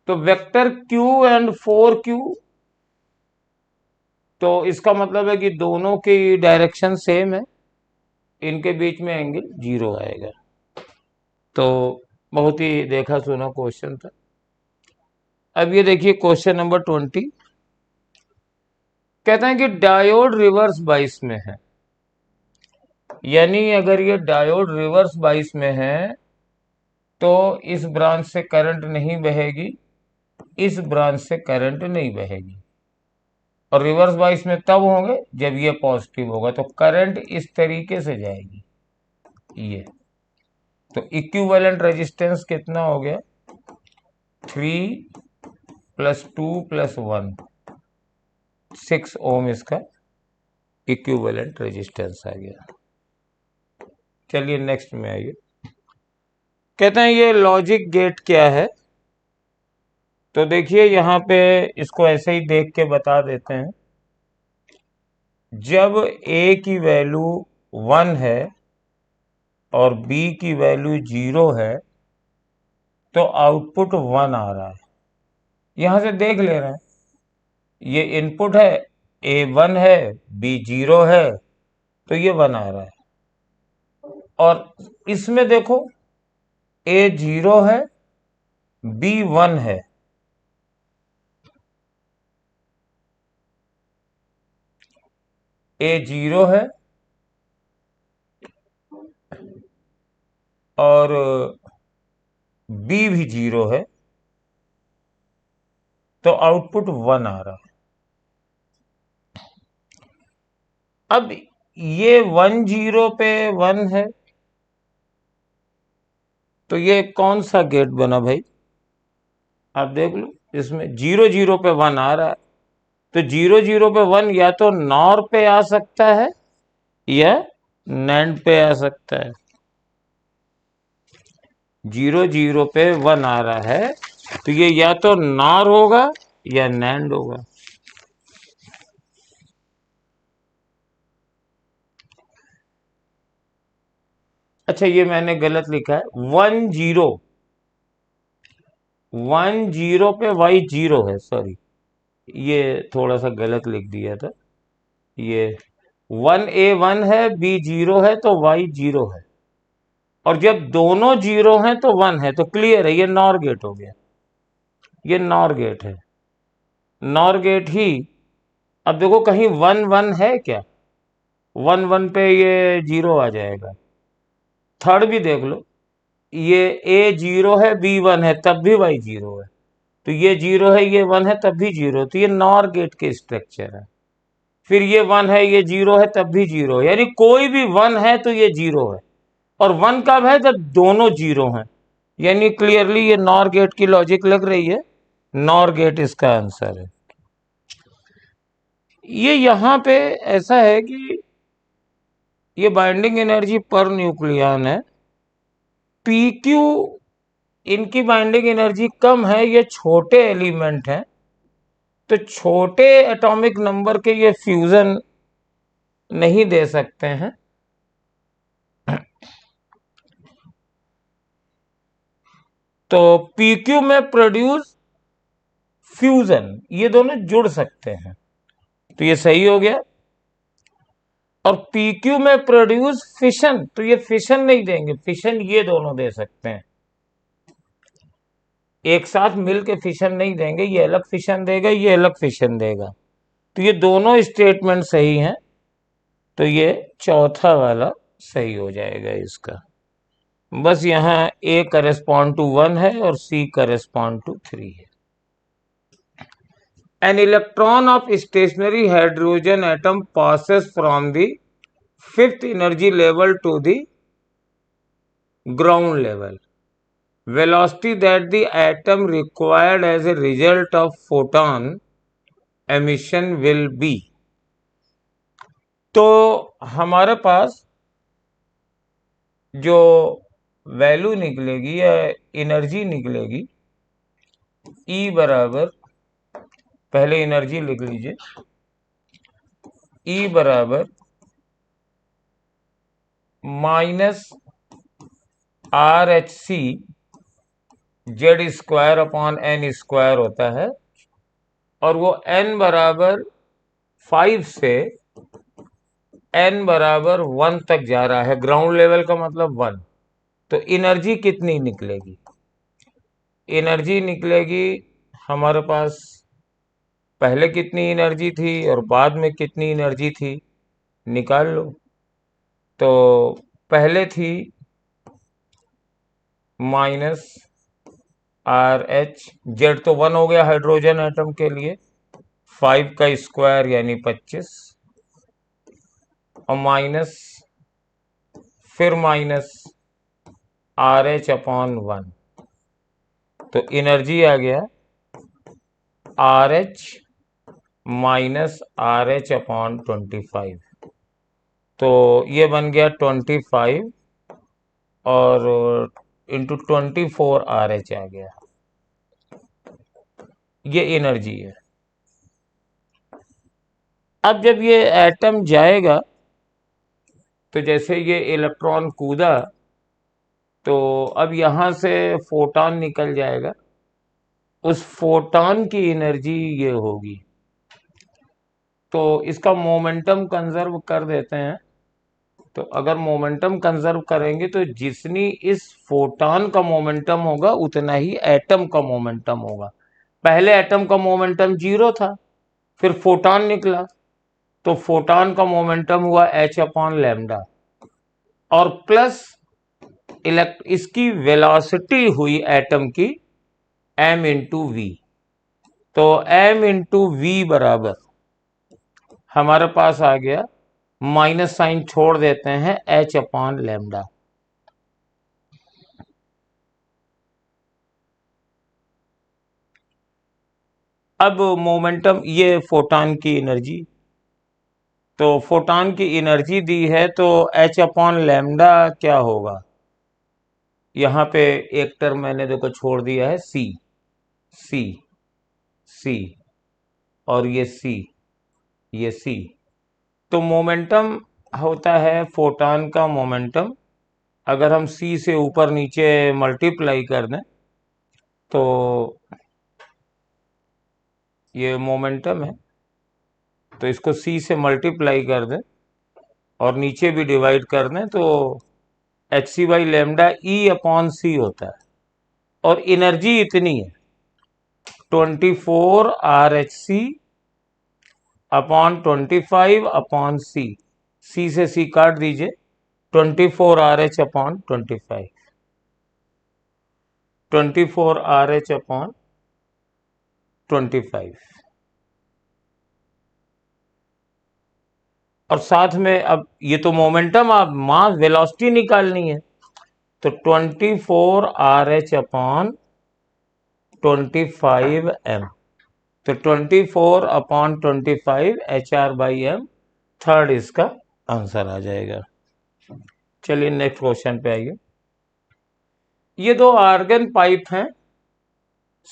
तो वेक्टर q एंड 4q, तो इसका मतलब है कि दोनों की डायरेक्शन सेम है, इनके बीच में एंगल 0 आएगा। तो बहुत ही देखा सुना क्वेश्चन था। अब ये देखिए क्वेश्चन नंबर 20, कहते हैं कि डायोड रिवर्स बाइस में है, यानी अगर ये डायोड रिवर्स बाइस में है तो इस ब्रांच से करंट नहीं बहेगी, इस ब्रांच से करंट नहीं बहेगी, और रिवर्स बाइस में तब होंगे जब ये पॉजिटिव होगा, तो करंट इस तरीके से जाएगी ये। तो इक्विवेलेंट रेजिस्टेंस कितना हो गया, 3 प्लस 2 प्लस 1, 6 ओम इसका इक्विवेलेंट रेजिस्टेंस आ गया। चलिए नेक्स्ट में आइए। कहते हैं ये लॉजिक गेट क्या है, तो देखिए यहाँ पे इसको ऐसे ही देख के बता देते हैं। जब ए की वैल्यू 1 है और बी की वैल्यू 0 है तो आउटपुट 1 आ रहा है। यहां से देख ले रहे हैं, ये इनपुट है, ए 1 है, बी 0 है, तो ये 1 आ रहा है। और इसमें देखो ए 0 है, बी 1 है, ए 0 है और बी भी 0 है, तो आउटपुट 1 आ रहा है। अब ये 1 0 पे 1 है, तो ये कौन सा गेट बना भाई? आप देख लो, इसमें 0 0 पे 1 आ रहा है, तो 0 0 पे 1 या तो नॉर पे आ सकता है या नैंड पे आ सकता है। 0 0 पे 1 आ रहा है, तो ये या तो नॉर होगा या नैंड होगा। अच्छा, ये मैंने गलत लिखा है, 1 0 1 0 पे y 0 है, सॉरी, ये थोड़ा सा गलत लिख दिया था। ये 1 a 1 है, b 0 है, तो y 0 है। और जब दोनों 0 हैं तो 1 है, तो क्लियर है, ये नॉर गेट हो गया। ये नॉर गेट है, नॉर गेट ही। अब देखो कहीं 1 1 है क्या? 1 1 पे ये 0 आ जाएगा। थर्ड भी देख लो, ये a 0 है, b 1 है, तब भी y 0 है, तो ये 0 है, ये 1 है, तब भी 0, तो ये नॉर गेट के स्ट्रक्चर है। फिर ये 1 है, ये 0 है, तब भी 0 है, यानी कोई भी 1 है तो ये 0 है। और 1 कब है? जब दोनों 0 हैं, यानी क्लियरली ये नॉर गेट की लॉजिक लग रही है। नॉर गेट इसका आंसर है। ये यहां पे ऐसा है कि ये बाइंडिंग एनर्जी पर न्यूक्लियन है, पीक्यू इनकी बाइंडिंग एनर्जी कम है, ये छोटे एलिमेंट हैं, तो छोटे एटॉमिक नंबर के ये फ्यूजन नहीं दे सकते हैं। तो पीक्यू में प्रोड्यूस फ्यूजन, ये दोनों जुड़ सकते हैं, तो ये सही हो गया। और पीक्यू में प्रोड्यूस फिशन, तो ये फिशन नहीं देंगे, फिशन ये दोनों दे सकते हैं। एक साथ मिलके फिशन नहीं देंगे, ये अलग फिशन देगा, ये अलग फिशन देगा, तो ये दोनों स्टेटमेंट सही हैं, तो ये चौथा वाला सही हो जाएगा इसका। बस यहाँ A करेस्पॉन्ड टू 1 है और C करेस्पॉन्ड टू 3 है। An electron of stationary hydrogen atom passes from the 5th energy level to the ground level. Velocity that the atom required as a result of photon emission will be. तो हमारे पास जो वैल्यू निकलेगी या एनर्जी निकलेगी, E बराबर, पहले एनर्जी लिख लीजिए, E बराबर -RHC Z square upon N square होता है, और वो n बराबर 5 से n बराबर 1 तक जा रहा है, ग्राउंड लेवल का मतलब 1। तो एनर्जी कितनी निकलेगी? एनर्जी निकलेगी हमारे पास, पहले कितनी एनर्जी थी और बाद में कितनी एनर्जी थी, निकाल लो। तो पहले थी -RH, जेड तो 1 हो गया हाइड्रोजन एटम के लिए, 5 का स्क्वायर यानी 25, और माइनस, फिर -RH अपॉन 1, तो एनर्जी आ गया RH -RH अपॉन 25, तो ये बन गया 25 और इंटू 24 RH आ गया। ये एनर्जी है। अब जब ये एटम जाएगा तो जैसे ये इलेक्ट्रॉन कूदा तो अब यहां से फोटॉन निकल जाएगा, उस फोटॉन की एनर्जी ये होगी। तो इसका मोमेंटम कंजर्व कर देते हैं। तो अगर मोमेंटम कंजर्व करेंगे तो जितनी इस फोटॉन का मोमेंटम होगा उतना ही एटम का मोमेंटम होगा। पहले एटम का मोमेंटम 0 था, फिर फोटॉन निकला तो फोटॉन का मोमेंटम हुआ h अपॉन लैम्डा, और प्लस इसकी वेलोसिटी हुई एटम की m इंटू वी। तो m इंटू वी बराबर हमारे पास आ गया, माइनस साइन छोड़ देते हैं, h अपॉन लैम्डा। अब मोमेंटम, ये फोटॉन की एनर्जी, तो फोटॉन की एनर्जी दी है तो h अपॉन लैम्डा क्या होगा, यहां पे एक टर्म मैंने देखो छोड़ दिया है, c, c, c, और ये c, ये c। तो मोमेंटम होता है फोटॉन का मोमेंटम, अगर हम c से ऊपर नीचे मल्टीप्लाई कर दें तो ये मोमेंटम है, तो इसको c से मल्टीप्लाई कर दें और नीचे भी डिवाइड कर दें तो H C by lambda E upon C होता है, और एनर्जी इतनी है 24 R H C upon 25 upon C, C से सी काट दीजिए, 24 R H upon 25, 24 R H upon 25, और साथ में अब ये तो मोमेंटम, आप मास वेलोसिटी निकालनी है, तो 24 आर एच अपॉन 25 एम, तो 24 upon 25 H R by M, third इसका आंसर आ जाएगा। चलिए नेक्स्ट क्वेश्चन पे आइए। ये दो आर्गन पाइप हैं,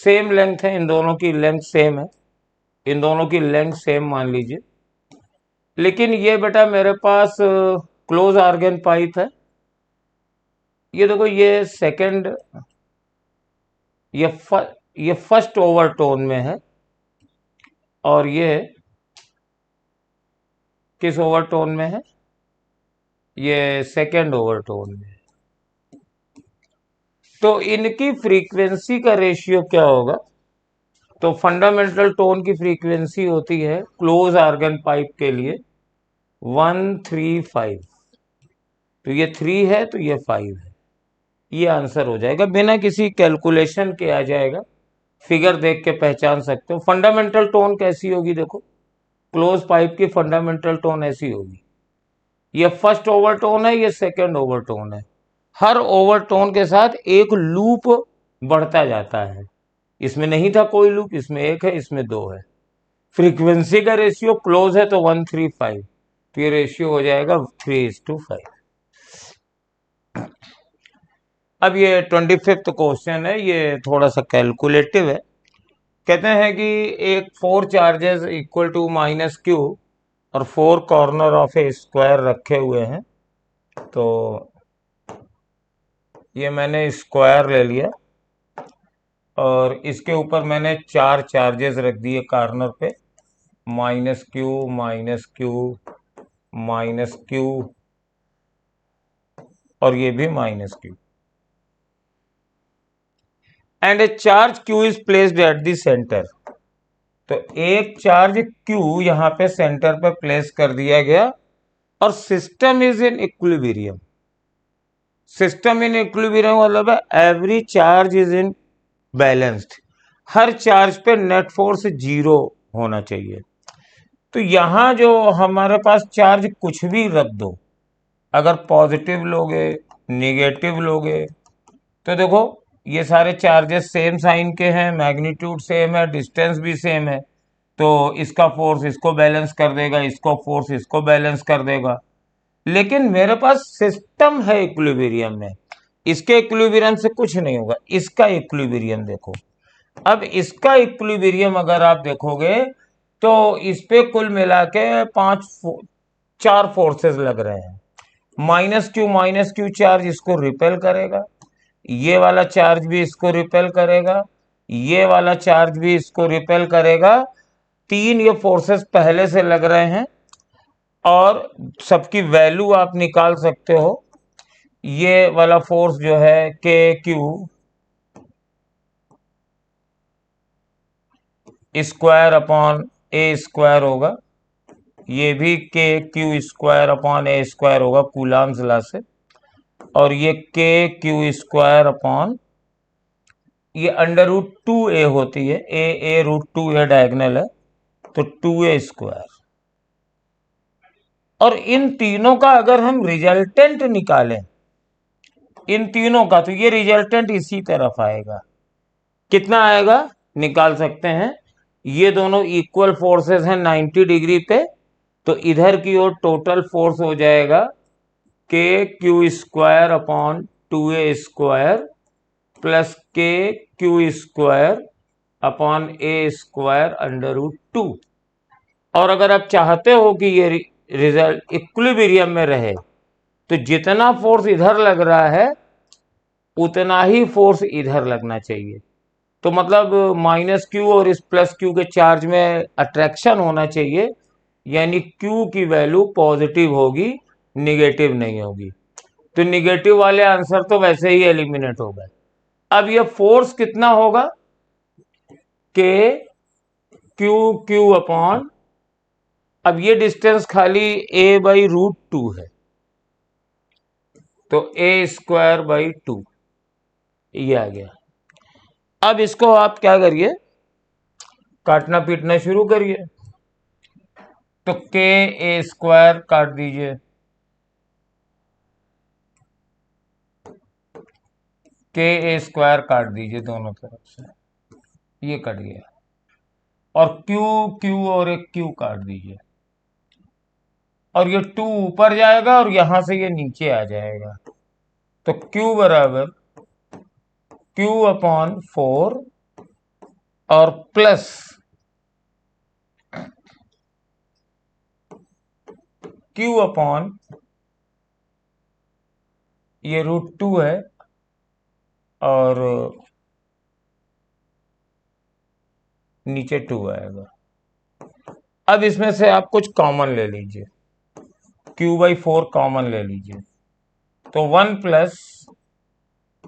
सेम लेंथ है, इन दोनों की लेंथ सेम है, इन दोनों की लेंथ सेम मान लीजिए, लेकिन ये बेटा मेरे पास क्लोज आर्गन पाइप है। ये देखो, ये सेकंड, ये फर्स्ट ओवरटोन में है, और ये किस ओवरटोन में है, ये सेकंड ओवरटोन में। तो इनकी फ्रीक्वेंसी का रेशियो क्या होगा, तो फंडामेंटल टोन की फ्रीक्वेंसी होती है क्लोज आर्गन पाइप के लिए 135, तो ये 3 है तो ये 5 है, ये आंसर हो जाएगा, बिना किसी कैलकुलेशन के आ जाएगा, फिगर देख के पहचान सकते हो। फंडामेंटल टोन कैसी होगी, देखो क्लोज पाइप की फंडामेंटल टोन ऐसी होगी, ये फर्स्ट ओवरटोन है, ये सेकंड ओवरटोन है, हर ओवरटोन के साथ एक लूप बढ़ता जाता है, इसमें नहीं था कोई लूप, इसमें एक है, इसमें दो है। फ्रीक्वेंसी का रेशियो क्लोज है तो 135, तो ये रेशियो हो जाएगा 3:5। अब ये 25th क्वेश्चन है, ये थोड़ा सा कैलकुलेटिव है। कहते हैं कि एक 4 charges equal to minus Q और 4 कॉर्नर ऑफ ए स्क्वायर रखे हुए हैं, तो ये मैंने स्क्वायर ले लिया और इसके ऊपर मैंने 4 चार्जेस रख दिए कॉर्नर पे, minus Q, minus Q, minus Q, और ये भी minus Q, and A charge Q is placed at the centre. तो एक चार्ज क्यू यहां पे सेंटर पे प्लेस कर दिया गया, और system is in equilibrium. System in equilibrium मतलब है every charge is in balanced, her charge पे नेट फोर्स 0 होना चाहिए। तो यहां जो हमारे पास चार्ज कुछ भी रख दो, अगर पॉजिटिव लोगे, निगेटिव लोगे, तो देखो ये सारे चार्जेस सेम साइन के हैं, मैग्नीट्यूड सेम है, डिस्टेंस भी सेम है, तो इसका फोर्स इसको बैलेंस कर देगा, इसको फोर्स इसको बैलेंस कर देगा। लेकिन मेरे पास सिस्टम है इक्विलिब्रियम में, इसके इक्विलिब्रियम से कुछ नहीं होगा, इसका इक्विलिब्रियम देखो, अब इसका इक्विलिब्रियम अगर आप देखोगे तो इस पे कुल मिला के चार फोर्सेस लग रहे हैं। माइनस क्यू चार्ज इसको रिपेल करेगा, ये वाला चार्ज भी इसको रिपेल करेगा, ये वाला चार्ज भी इसको रिपेल करेगा। तीन ये फोर्सेस पहले से लग रहे हैं और सबकी वैल्यू आप निकाल सकते हो। ये वाला फोर्स जो है के क्यू स्क्वायर अपॉन ए स्क्वायर होगा, ये भी के क्यू स्क्वायर अपॉन ए स्क्वायर होगा कूलाम्स लॉ से, और ये के क्यू स्क्वायर अपॉन ये अंडर रूट 2a होती है, ए रूट 2a डायगनल है तो 2a स्क्वायर। और इन तीनों का अगर हम रिजल्टेंट निकालें, इन तीनों का, तो ये रिजल्टेंट इसी तरफ आएगा। कितना आएगा निकाल सकते हैं, ये दोनों इक्वल फोर्सेस हैं 90 डिग्री पे, तो इधर की ओर टोटल फोर्स हो जाएगा के Q square upon 2a square plus के क्यू स्क्वायर अपॉन ए स्क्वायर अंडर रूट 2। और अगर आप चाहते हो कि ये रिजल्ट इक्विलिब्रियम में रहे तो जितना फोर्स इधर लग रहा है उतना ही फोर्स इधर लगना चाहिए। तो मतलब माइनस क्यू और इस प्लस क्यू के चार्ज में अट्रैक्शन होना चाहिए, यानी क्यू की वैल्यू पॉजिटिव होगी, निगेटिव नहीं होगी। तो निगेटिव वाले आंसर तो वैसे ही एलिमिनेट हो गए। अब ये फोर्स कितना होगा, के क्यू क्यू अपॉन, अब ये डिस्टेंस खाली a बाई रूट 2 है तो a स्क्वायर बाई 2 ये आ गया। अब इसको आप क्या करिए, काटना पीटना शुरू करिए। तो के ए स्क्वायर काट दीजिए, के ए स्क्वायर काट दीजिए दोनों तरफ से, ये कट गया। और क्यू क्यू और एक क्यू काट दीजिए, और ये 2 ऊपर जाएगा और यहां से ये नीचे आ जाएगा। तो Q बराबर Q अपॉन 4 और प्लस Q अपॉन ये रूट 2 है और नीचे 2 आएगा। अब इसमें से आप कुछ कॉमन ले लीजिए, Q बाई 4 कॉमन ले लीजिए, तो 1 प्लस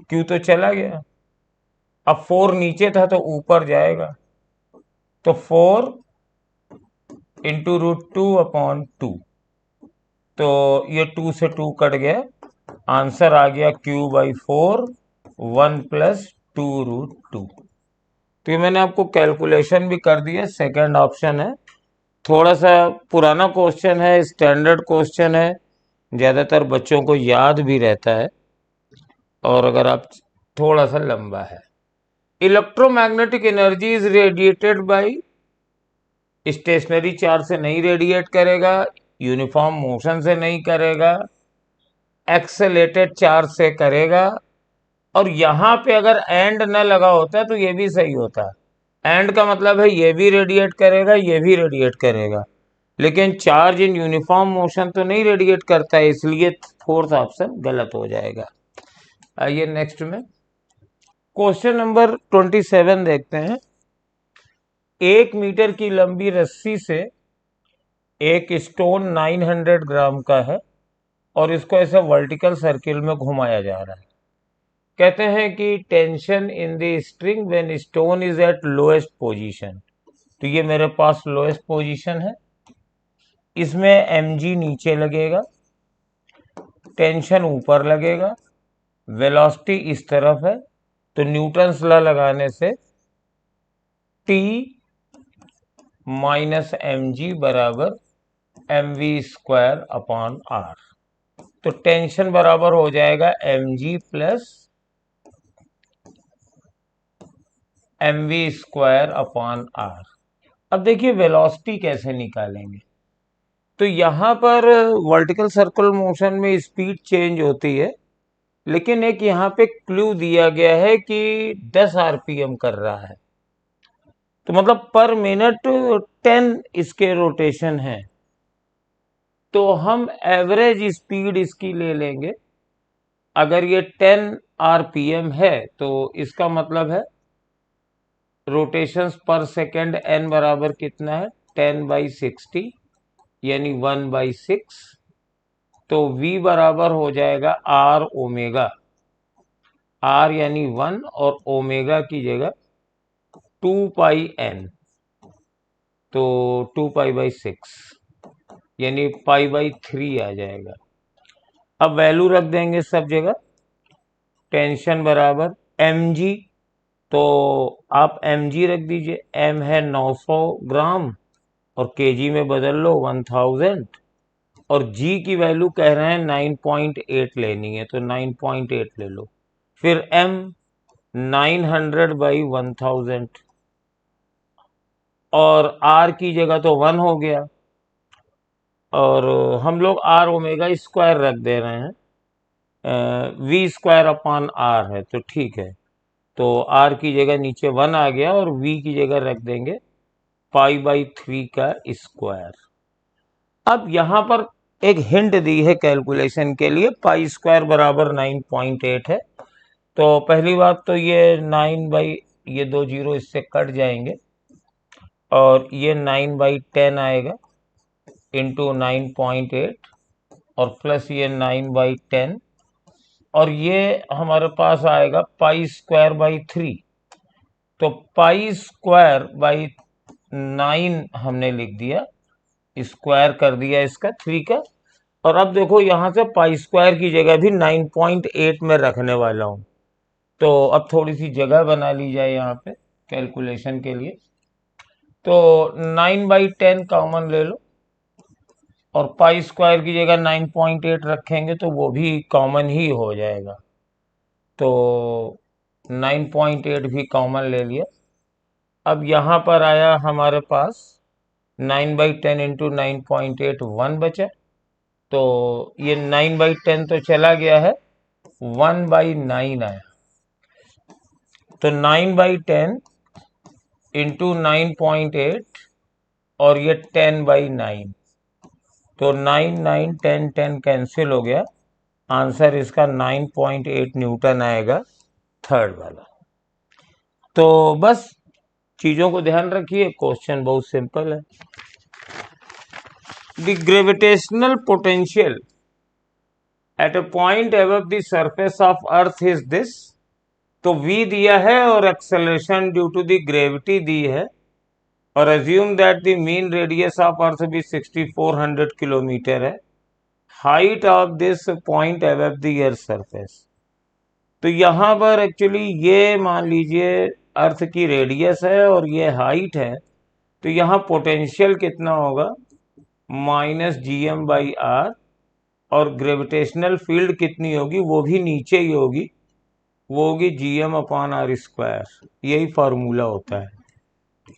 Q तो चला गया, अब 4 नीचे था तो ऊपर जाएगा, तो 4 इंटू रूट 2 अपॉन 2, तो ये 2 से 2 कट गया, आंसर आ गया Q बाई 4 1 प्लस 2 रूट 2। तो ये मैंने आपको कैलकुलेशन भी कर दी है, सेकेंड ऑप्शन है। थोड़ा सा पुराना क्वेश्चन है, स्टैंडर्ड क्वेश्चन है, ज़्यादातर बच्चों को याद भी रहता है, और अगर आप थोड़ा सा लंबा है। Electromagnetic energy is radiated by, stationary charge से नहीं रेडिएट करेगा, यूनिफॉर्म मोशन से नहीं करेगा, एक्सेलेटेड चार्ज से करेगा। और यहां पे अगर एंड न लगा होता तो ये भी सही होता, एंड का मतलब है ये भी रेडिएट करेगा, ये भी रेडिएट करेगा, लेकिन चार्ज इन यूनिफॉर्म मोशन तो नहीं रेडिएट करता है, इसलिए फोर्थ ऑप्शन गलत हो जाएगा। आइए नेक्स्ट में क्वेश्चन नंबर 27 देखते हैं। 1 मीटर की लंबी रस्सी से एक स्टोन 900 ग्राम का है और इसको ऐसे वर्टिकल सर्किल में घुमाया जा रहा है। कहते हैं कि tension in the string when stone is eight lowest position. तो ये मेरे पास लोएस्ट पोजीशन है, इसमें mg नीचे लगेगा, टेंशन ऊपर लगेगा, वेलोसिटी इस तरफ है, तो न्यूटन्स लॉ लगाने से T माइनस mg बराबर mv स्क्वायर अपॉन r। तो टेंशन बराबर हो जाएगा mg plus mv square upon r। अब देखिए वेलोसिटी कैसे निकालेंगे, तो यहां पर वर्टिकल सर्कुलर मोशन में स्पीड चेंज होती है, लेकिन एक यहाँ पे क्लू दिया गया है कि 10 आरपीएम कर रहा है। तो मतलब पर मिनट 10 इसके रोटेशन है। तो हम एवरेज स्पीड इसकी ले लेंगे। अगर ये 10 आरपीएम है तो इसका मतलब है रोटेशंस पर सेकेंड n बराबर कितना है, 10/60 यानी 1/6। तो v बराबर हो जाएगा r ओमेगा, r यानी 1 और ओमेगा की जगह 2πn, तो 2π/6 यानी π/3 आ जाएगा। अब वैल्यू रख देंगे सब जगह। टेंशन बराबर mg, तो आप mg रख दीजिए। m है 900 ग्राम और kg में बदल लो 1000, और g की वैल्यू कह रहे हैं 9.8 लेनी है, तो 9.8 ले लो। फिर m 900/1000 और r की जगह तो 1 हो गया, और हम लोग r ओमेगा स्क्वायर रख दे रहे हैं, v²/r है तो ठीक है। तो r की जगह नीचे 1 आ गया और v की जगह रख देंगे π/3 का स्क्वायर। अब यहाँ पर एक हिंट दी है कैलकुलेशन के लिए, π² बराबर 9.8 है। तो पहली बात तो ये 9 ये 2 जीरो इससे कट जाएंगे और ये 9/10 आएगा इंटू 9.8 और प्लस ये 9/10, और ये हमारे पास आएगा π²/3। तो π²/9 हमने लिख दिया, स्क्वायर कर दिया इसका 3 का। और अब देखो यहाँ से π² की जगह भी 9.8 में रखने वाला हूँ। तो अब थोड़ी सी जगह बना ली जाए यहाँ पे कैलकुलेशन के लिए। तो 9/10 कॉमन ले लो और π² की जगह 9.8 रखेंगे तो वो भी कॉमन ही हो जाएगा। तो 9.8 भी कॉमन ले लिया। अब यहाँ पर आया हमारे पास 9/10 इंटू 9.8 1 बचा। तो ये 9/10 तो चला गया है, 1/9 आया। तो 9/10 इंटू 9.8 और ये 10/9, तो 9 9 10 10 कैंसिल हो गया। आंसर इसका 9.8 न्यूटन आएगा, थर्ड वाला। तो बस चीजों को ध्यान रखिए, क्वेश्चन बहुत सिंपल है। The gravitational potential at a point above the surface of earth is this. तो v दिया है और acceleration due to the gravity दी है, और assume that the mean radius of earth भी 6400 किलोमीटर है। Height of this point above the earth surface. तो यहाँ पर एक्चुअली ये मान लीजिए अर्थ की रेडियस है और ये हाइट है, तो यहाँ पोटेंशियल कितना होगा, -gm/r, और ग्रेविटेशनल फील्ड कितनी होगी वो भी नीचे ही होगी, वो होगी gm/r²। यही फार्मूला होता है।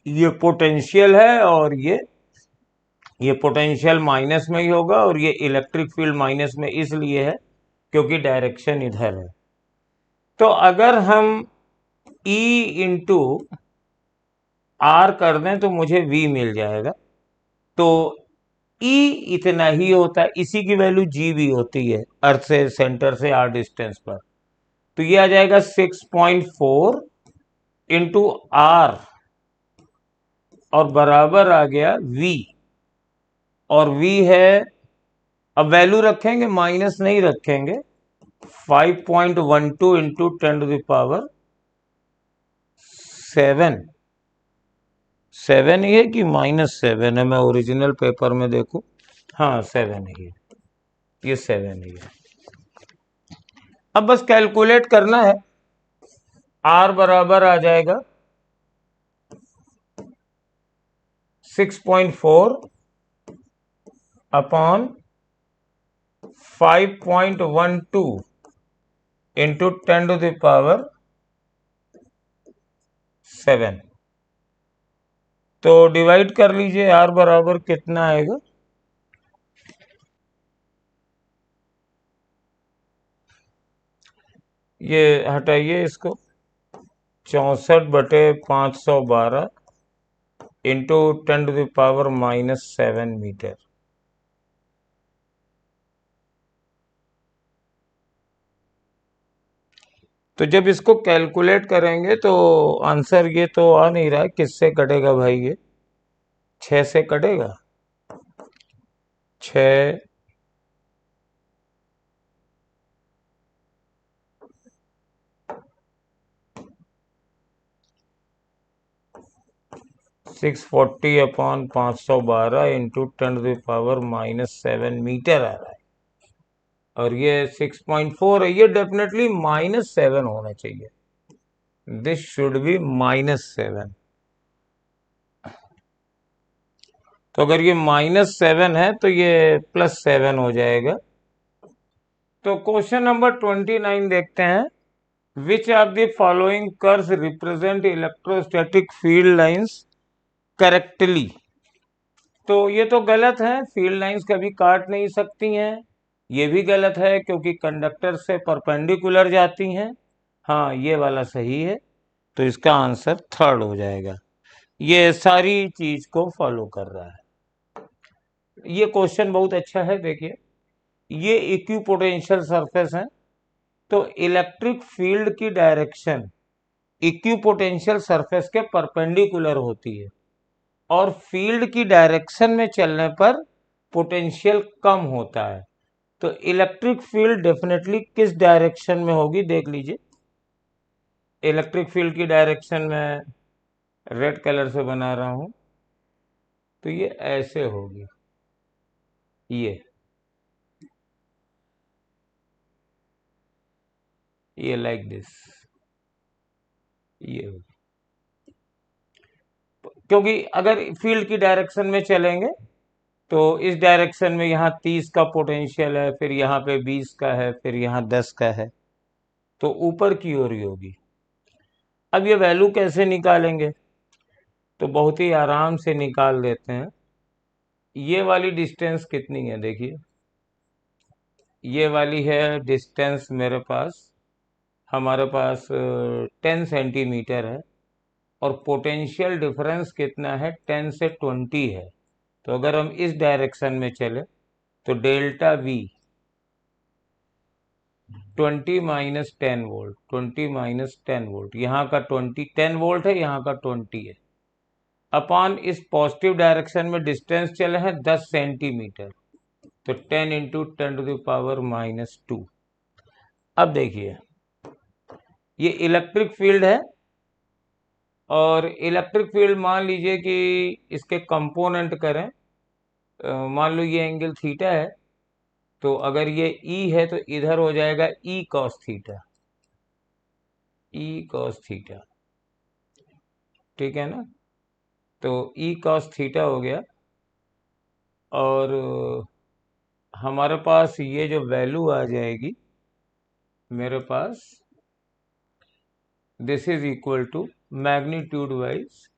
ये पोटेंशियल है और ये पोटेंशियल माइनस में ही होगा, और ये इलेक्ट्रिक फील्ड माइनस में इसलिए है क्योंकि डायरेक्शन इधर है। तो अगर हम E इंटू आर कर दें तो मुझे V मिल जाएगा। तो E इतना ही होता है, इसी की वैल्यू G भी होती है अर्थ से सेंटर से R डिस्टेंस पर। तो ये आ जाएगा 6.4 इंटू आर और बराबर आ गया V, और V है, अब वैल्यू रखेंगे माइनस नहीं रखेंगे, 5.12 इंटू 10⁻7। 7 ही है कि -7 है, मैं ओरिजिनल पेपर में देखूं, हाँ 7 ही है, ये 7 ही है। अब बस कैलकुलेट करना है। R बराबर आ जाएगा 6.4 अपॉन 5.12 इंटू 10⁻7। तो डिवाइड कर लीजिए, R बराबर कितना आएगा, ये हटाइए इसको, 64/512 इंटू 10⁻⁻7 मीटर। तो जब इसको कैलकुलेट करेंगे तो आंसर ये तो आ नहीं रहा है, किससे कटेगा भाई? ये 6 से कटेगा। 6 640/512 इंटू 10⁻⁻7 मीटर आ रहा है, और ये 6.4 है। ये डेफिनेटली -7 होना चाहिए। This should be -7। तो अगर ये -7 है तो ये +7 हो जाएगा। तो क्वेश्चन नंबर 29 देखते हैं। Which of the following curves represent electrostatic field lines correctly? तो ये तो गलत है, फील्ड लाइंस कभी काट नहीं सकती हैं। ये भी गलत है क्योंकि कंडक्टर से परपेंडिकुलर जाती हैं। हाँ, ये वाला सही है, तो इसका आंसर थर्ड हो जाएगा। ये सारी चीज को फॉलो कर रहा है। ये क्वेश्चन बहुत अच्छा है। देखिए, ये इक्विपोटेंशियल सरफेस है, तो इलेक्ट्रिक फील्ड की डायरेक्शन इक्विपोटेंशियल सरफेस के परपेंडिकुलर होती है, और फील्ड की डायरेक्शन में चलने पर पोटेंशियल कम होता है। तो इलेक्ट्रिक फील्ड डेफिनेटली किस डायरेक्शन में होगी, देख लीजिए। इलेक्ट्रिक फील्ड की डायरेक्शन में रेड कलर से बना रहा हूं, तो ये ऐसे होगी। ये लाइक दिस, ये होगी। क्योंकि अगर फील्ड की डायरेक्शन में चलेंगे तो इस डायरेक्शन में यहाँ 30 का पोटेंशियल है, फिर यहाँ पे 20 का है, फिर यहाँ 10 का है, तो ऊपर की ओर ही होगी। अब ये वैल्यू कैसे निकालेंगे? तो बहुत ही आराम से निकाल देते हैं। ये वाली डिस्टेंस कितनी है? देखिए, ये वाली है डिस्टेंस मेरे पास, हमारे पास 10 सेंटीमीटर है, और पोटेंशियल डिफरेंस कितना है? 10 से 20 है। तो अगर हम इस डायरेक्शन में चले तो डेल्टा V 20 - 10 वोल्ट, 20 - 10 वोल्ट, यहाँ का 10 वोल्ट है, यहाँ का 20 है, अपॉन इस पॉजिटिव डायरेक्शन में डिस्टेंस चले हैं 10 सेंटीमीटर, तो 10 इंटू 10⁻⁻²। अब देखिए, ये इलेक्ट्रिक फील्ड है, और इलेक्ट्रिक फील्ड मान लीजिए कि इसके कंपोनेंट करें, मान लो ये एंगल थीटा है, तो अगर ये E है तो इधर हो जाएगा E cos theta, E cos theta, ठीक है ना? तो E cos थीटा हो गया, और हमारे पास ये जो वैल्यू आ जाएगी मेरे पास, this is equal to magnitude wise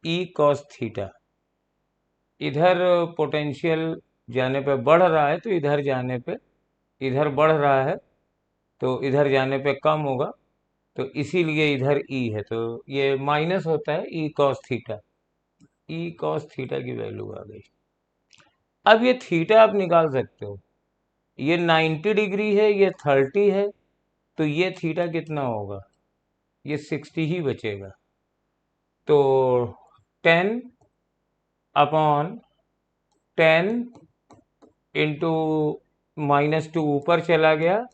E cos theta. इधर पोटेंशियल जाने पे बढ़ रहा है, तो इधर जाने पे, इधर बढ़ रहा है तो इधर जाने पे कम होगा, तो इसीलिए इधर E है, तो ये माइनस होता है E cos theta. E cos theta की वैल्यू आ गई। अब ये थीटा आप निकाल सकते हो, ये 90 डिग्री है, ये 30 है, तो ये थीटा कितना होगा? ये 60 ही बचेगा। तो 10/10 इंटू -2 ऊपर चला गया,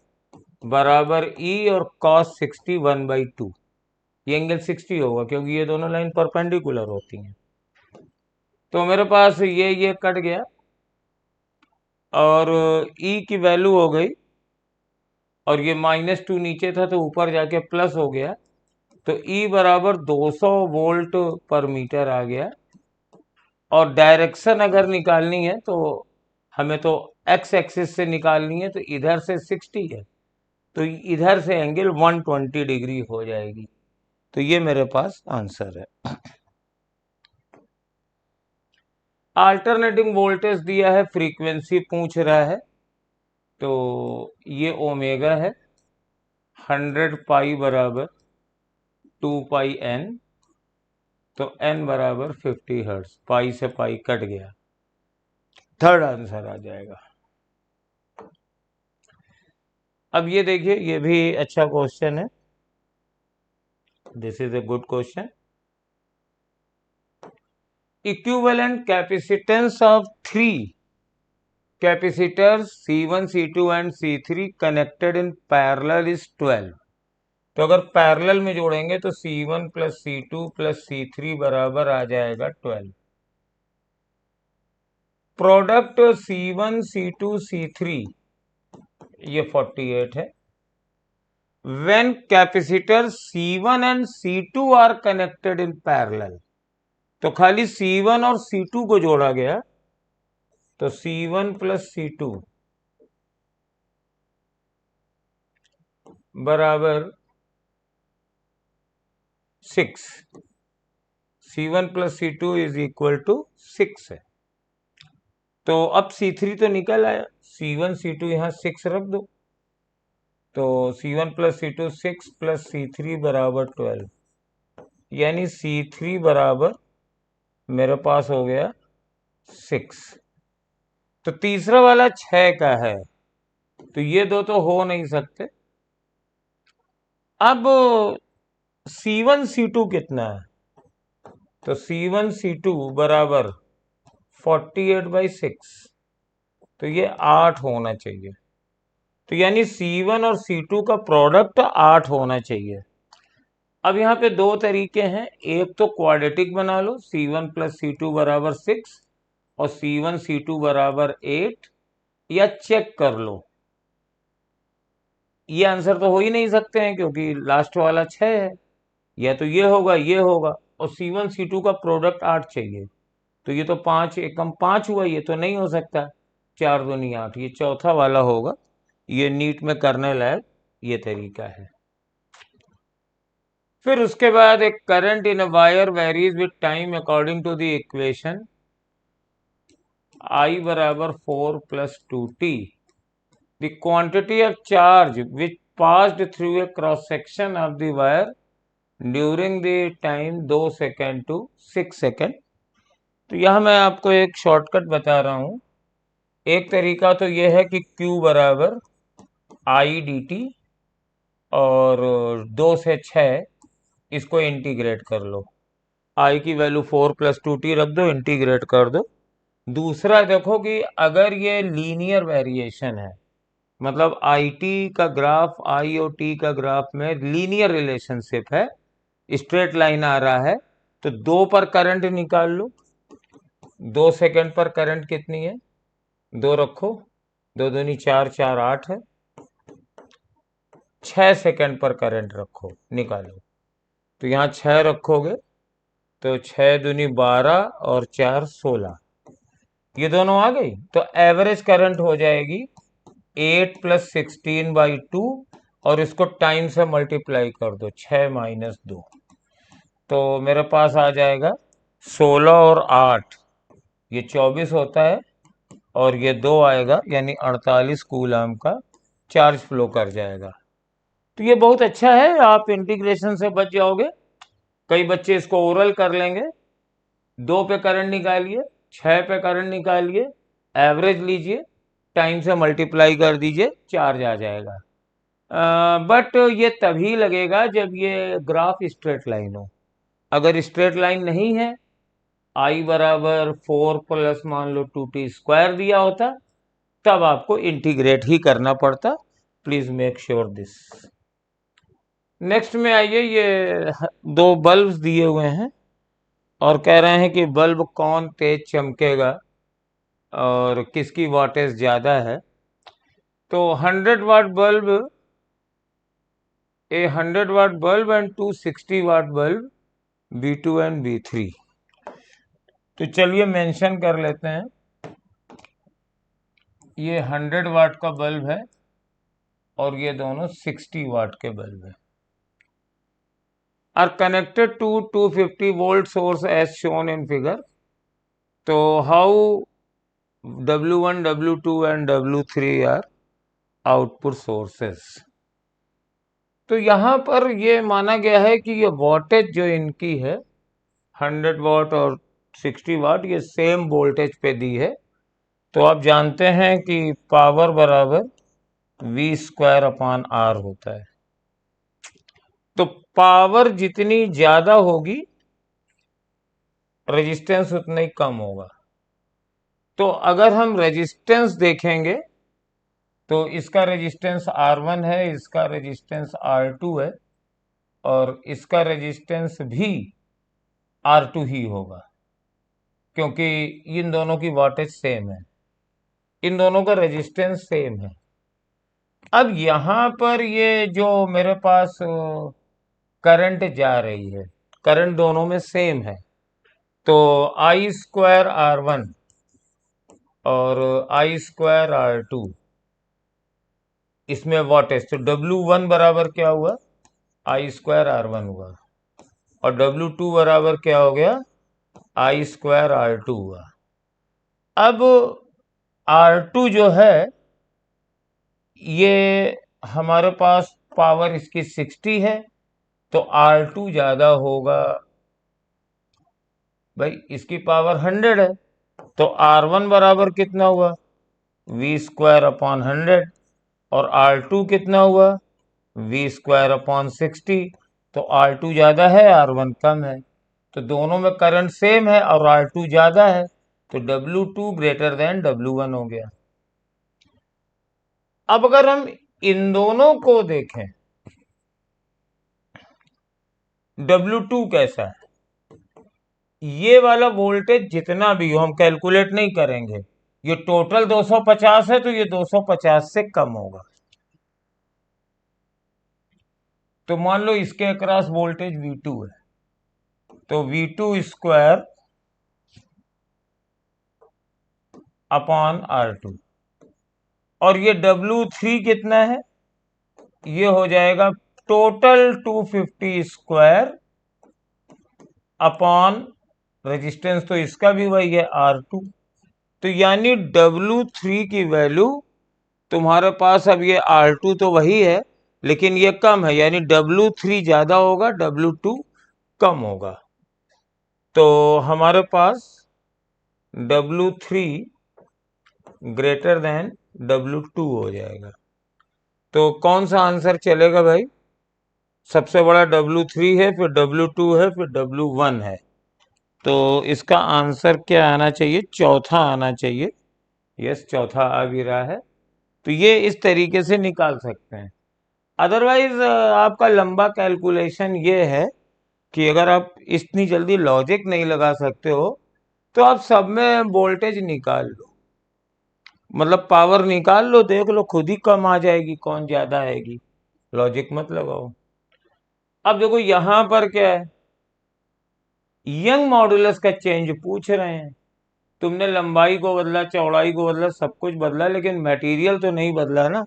बराबर E और cos 60 1/2। ये एंगल 60 होगा क्योंकि ये दोनों लाइन परपेंडिकुलर होती हैं। तो मेरे पास ये कट गया, और E की वैल्यू हो गई, और ये -2 नीचे था तो ऊपर जाके प्लस हो गया, तो E बराबर 200 वोल्ट पर मीटर आ गया। और डायरेक्शन अगर निकालनी है तो हमें तो एक्स एक्सिस से निकालनी है, तो इधर से 60 है, तो इधर से एंगल 120 डिग्री हो जाएगी। तो ये मेरे पास आंसर है। अल्टरनेटिंग वोल्टेज दिया है, फ्रीक्वेंसी पूछ रहा है, तो ये ओमेगा है, 100 पाई बराबर 2 पाई n, तो n बराबर 50 हर्ट्ज, पाई से पाई कट गया, थर्ड आंसर आ जाएगा। अब ये देखिए, ये भी अच्छा क्वेश्चन है, this is a good question. Equivalent capacitance of three capacitors C1, C2 and C3 connected in parallel is 12। तो अगर पैरेलल में जोड़ेंगे तो C1 plus C2 plus C3 बराबर आ जाएगा 12। प्रोडक्ट C1, C2, C3 ये 48 है। When capacitors C1 and C2 are connected in parallel, तो खाली C1 और C2 को जोड़ा गया, तो C1 प्लस C2 बराबर 6, C1 plus C2 is equal to 6 है। तो अब C3 तो निकल आया, C1 C2 यहां 6 रख दो, तो C1 plus C2 6 plus C3 बराबर 12, यानी C3 बराबर मेरे पास हो गया 6। तो तीसरा वाला 6 का है, तो ये दो तो हो नहीं सकते। अब C1 C2 कितना है, तो C1 C2 बराबर 48/6, तो ये 8 होना चाहिए। तो यानी C1 और C2 का प्रोडक्ट 8 होना चाहिए। अब यहाँ पे दो तरीके हैं, एक तो क्वाड्रेटिक बना लो, C1 प्लस C2 बराबर 6 और C1 C2 बराबर 8, या चेक कर लो। ये आंसर तो हो ही नहीं सकते हैं क्योंकि लास्ट वाला 6 है, या तो ये होगा ये होगा, और C1 C2 का प्रोडक्ट 8 चाहिए, तो ये तो 5 एकम 5 हुआ, ये तो नहीं हो सकता। 4 दूनी 8, ये चौथा वाला होगा, ये नीट में करने लायक ये तरीका है। फिर उसके बाद एक current in a wire varies with time according to the equation I बराबर 4 plus 2t। The quantity of charge which passed through a cross section of the wire during the time 2 second to 6 second. तो यह मैं आपको एक शॉर्टकट बता रहा हूं। एक तरीका तो यह है कि Q बराबर I dt, और 2 से 6 इसको इंटीग्रेट कर लो, I की वैल्यू 4 प्लस 2t रख दो, इंटीग्रेट कर दो। दूसरा देखो कि अगर ये लीनियर वेरिएशन है, मतलब IT का ग्राफ I और T का ग्राफ में लीनियर रिलेशनशिप है, स्ट्रेट लाइन आ रहा है, तो 2 पर करंट निकाल लो। 2 सेकंड पर करंट कितनी है, 2 रखो, 2 दूनी 4, 4 8 है। 6 सेकंड पर करंट रखो, निकालो, तो यहाँ 6 रखोगे तो 6 दूनी 12 और 4 16, ये दोनों आ गई, तो एवरेज करंट हो जाएगी 8 प्लस 16/2, और इसको टाइम से मल्टीप्लाई कर दो, 6 माइनस 2, तो मेरे पास आ जाएगा 16 और 8, ये 24 होता है, और ये 2 आएगा, यानी 48 कूलम का चार्ज फ्लो कर जाएगा। तो ये बहुत अच्छा है, आप इंटीग्रेशन से बच जाओगे। कई बच्चे इसको ओरल कर लेंगे। 2 पे करंट निकालिए, 6 पे करंट निकालिए, एवरेज लीजिए, टाइम से मल्टीप्लाई कर दीजिए, चार्ज आ जाएगा। बट ये तभी लगेगा जब ये ग्राफ स्ट्रेट लाइन हो। अगर स्ट्रेट लाइन नहीं है, I बराबर 4 प्लस मान लो 2t स्क्वायर दिया होता, तब आपको इंटीग्रेट ही करना पड़ता। Please make sure this. Next में आइए, ये 2 बल्ब्स दिए हुए हैं और कह रहे हैं कि बल्ब कौन तेज चमकेगा और किसकी वाटेज ज्यादा है। तो 100 watt bulb, a 100 watt bulb and 260 watt bulb, B2 and B3। तो चलिए मेंशन कर लेते हैं, ये 100 वाट का बल्ब है और ये दोनों 60 वाट के बल्ब है, are connected to 250 volt source as shown in figure. तो how W1, W2 and W3 are output sources. तो यहां पर ये माना गया है कि ये वोल्टेज जो इनकी है 100 वाट और 60 वाट ये सेम वोल्टेज पे दी है, तो आप जानते हैं कि पावर बराबर V²/R होता है। तो पावर जितनी ज्यादा होगी रेजिस्टेंस उतना ही कम होगा। तो अगर हम रेजिस्टेंस देखेंगे तो इसका रेजिस्टेंस R1 है, इसका रेजिस्टेंस R2 है और इसका रेजिस्टेंस भी R2 ही होगा, क्योंकि इन दोनों की वाटेज सेम है, इन दोनों का रेजिस्टेंस सेम है। अब यहां पर ये जो मेरे पास करंट जा रही है, करंट दोनों में सेम है, तो I²R1 और I²R2 इसमें वाटेज, तो W1 बराबर क्या हुआ, I²R1 हुआ और W2 बराबर क्या हो गया, I²R2 हुआ। अब R2 जो है ये हमारे पास पावर इसकी 60 है, तो R2 ज्यादा होगा, भाई इसकी पावर 100 है, तो R1 बराबर कितना हुआ, V²/100 और R2 कितना हुआ, V²/60। तो R2 ज्यादा है, R1 कम है, तो दोनों में करंट सेम है और R2 ज्यादा है, तो W2 ग्रेटर देन W1 हो गया। अब अगर हम इन दोनों को देखें, W2 कैसा है, ये वाला वोल्टेज जितना भी हो हम कैलकुलेट नहीं करेंगे, ये टोटल 250 है तो ये 250 से कम होगा। तो मान लो इसके अक्रॉस वोल्टेज V2 है, तो V2² अपॉन R2 और ये W3 कितना है, ये हो जाएगा टोटल 250² अपॉन रेजिस्टेंस, तो इसका भी वही है R2। तो यानी W3 की वैल्यू तुम्हारे पास, अब ये R2 तो वही है लेकिन ये कम है, यानी W3 ज्यादा होगा, W2 कम होगा, तो हमारे पास W3 ग्रेटर देन W2 हो जाएगा। तो कौन सा आंसर चलेगा भाई, सबसे बड़ा W3 है, फिर W2 है, फिर W1 है, तो इसका आंसर क्या आना चाहिए, चौथा आना चाहिए। यस, चौथा आ भी रहा है, तो ये इस तरीके से निकाल सकते हैं। अदरवाइज आपका लंबा कैलकुलेशन ये है कि अगर आप इतनी जल्दी लॉजिक नहीं लगा सकते हो तो आप सब में वोल्टेज निकाल लो, मतलब पावर निकाल लो, देख लो खुद ही कम आ जाएगी, कौन ज्यादा आएगी, लॉजिक मत लगाओ। अब देखो यहां पर क्या है, यंग मॉडुलस का चेंज पूछ रहे हैं, तुमने लंबाई को बदला, चौड़ाई को बदला, सब कुछ बदला, लेकिन मटेरियल तो नहीं बदला ना।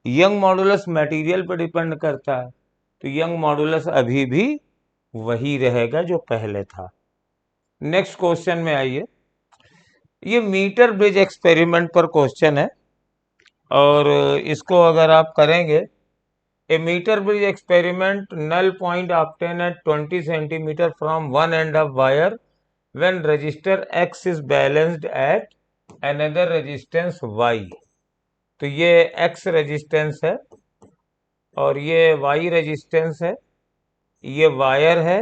यंग मॉडुलस मटेरियल पर डिपेंड करता है, तो यंग मॉडुलस अभी भी वही रहेगा जो पहले था। नेक्स्ट क्वेश्चन में आइए, ये मीटर ब्रिज एक्सपेरिमेंट पर क्वेश्चन है और इसको अगर आप करेंगे, a metre bridge experiment, null point obtain at 20 centimetre from one end of wire when resistor X is balanced at another resistance Y। तो ये X रेजिस्टेंस है और ये Y रेजिस्टेंस है, ये वायर है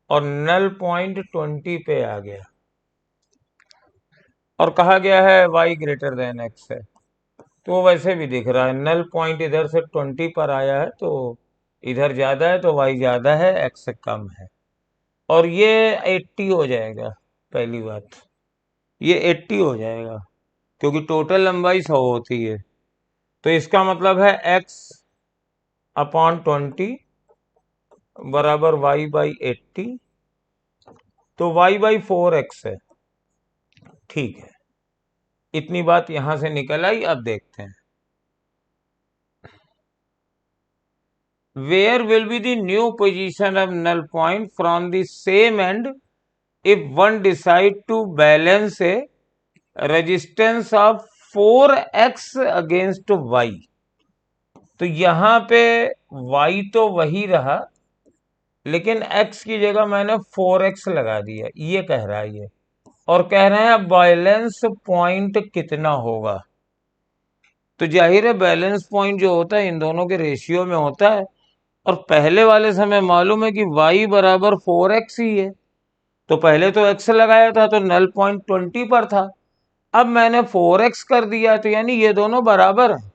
और नल पॉइंट 20 पे आ गया और कहा गया है Y ग्रेटर देन X है, तो वैसे भी दिख रहा है, नल पॉइंट इधर से 20 पर आया है तो इधर ज्यादा है, तो Y ज्यादा है, X से कम है, और ये 80 हो जाएगा। पहली बात ये 80 हो जाएगा क्योंकि टोटल लंबाई 100 होती है, तो इसका मतलब है X/20 बराबर Y/80, तो Y/4X है। ठीक है, इतनी बात यहां से निकल आई। अब देखते हैं, where will be the new position of null point from the same end if one decide to balance a resistance of 4X against Y। तो यहां पे Y तो वही रहा लेकिन x की जगह मैंने 4x लगा दिया, ये कह रहा है ये, और कह रहे हैं बैलेंस पॉइंट कितना होगा। तो जाहिर है बैलेंस पॉइंट जो होता है इन दोनों के रेशियो में होता है, और पहले वाले से हमें मालूम है कि y बराबर 4x ही है, तो पहले तो x लगाया था तो नल पॉइंट 20 पर था, अब मैंने 4x कर दिया तो यानी ये दोनों बराबर हैं,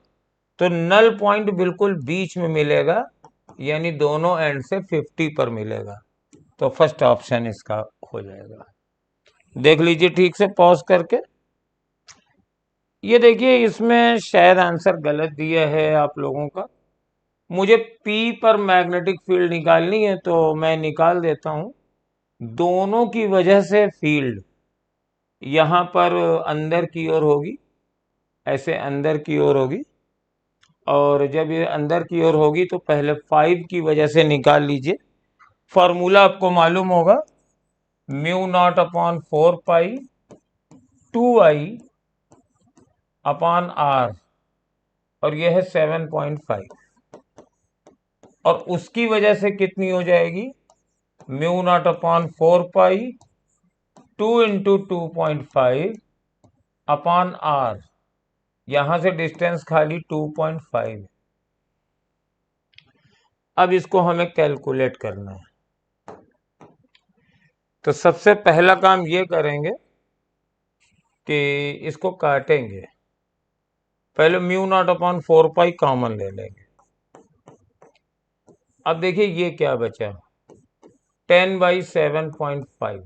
तो नल पॉइंट बिल्कुल बीच में मिलेगा, यानी दोनों एंड से 50 पर मिलेगा। तो फर्स्ट ऑप्शन इसका हो जाएगा। देख लीजिए ठीक से पॉज करके। ये देखिए इसमें शायद आंसर गलत दिया है आप लोगों का। मुझे P पर मैग्नेटिक फील्ड निकालनी है तो मैं निकाल देता हूं। दोनों की वजह से फील्ड यहां पर अंदर की ओर होगी, ऐसे अंदर की ओर होगी, और जब ये अंदर की ओर होगी तो पहले 5 की वजह से निकाल लीजिए। फॉर्मूला आपको मालूम होगा, म्यू नॉट अपॉन 4 पाई 2i अपॉन r, और यह है 7.5, और उसकी वजह से कितनी हो जाएगी, म्यू नॉट अपॉन 4 पाई 2 इंटू 2.5 अपॉन r, यहां से डिस्टेंस खाली 2.5। अब इसको हमें कैलकुलेट करना है, तो सबसे पहला काम ये करेंगे कि इसको काटेंगे। पहले mu naught upon 4 pi common ले लेंगे। अब देखिए ये क्या बचा, 10/7.5,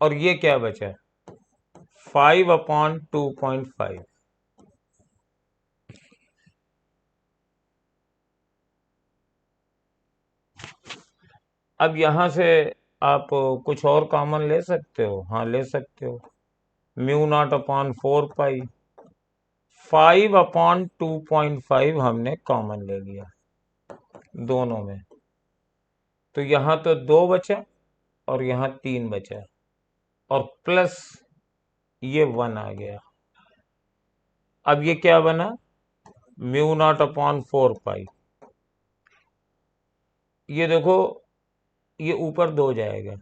और ये क्या बचा, 5/2.5। अब यहां से आप कुछ और कॉमन ले सकते हो, हाँ ले सकते हो, म्यू नॉट अपॉन 4 पाई 5/2.5 हमने कॉमन ले लिया दोनों में, तो यहां तो 2 बचा और यहां 3 बचा, और प्लस ये 1 आ गया। अब ये क्या बना, म्यू नॉट अपॉन 4 पाई, ये देखो ये ऊपर 2 जाएगा,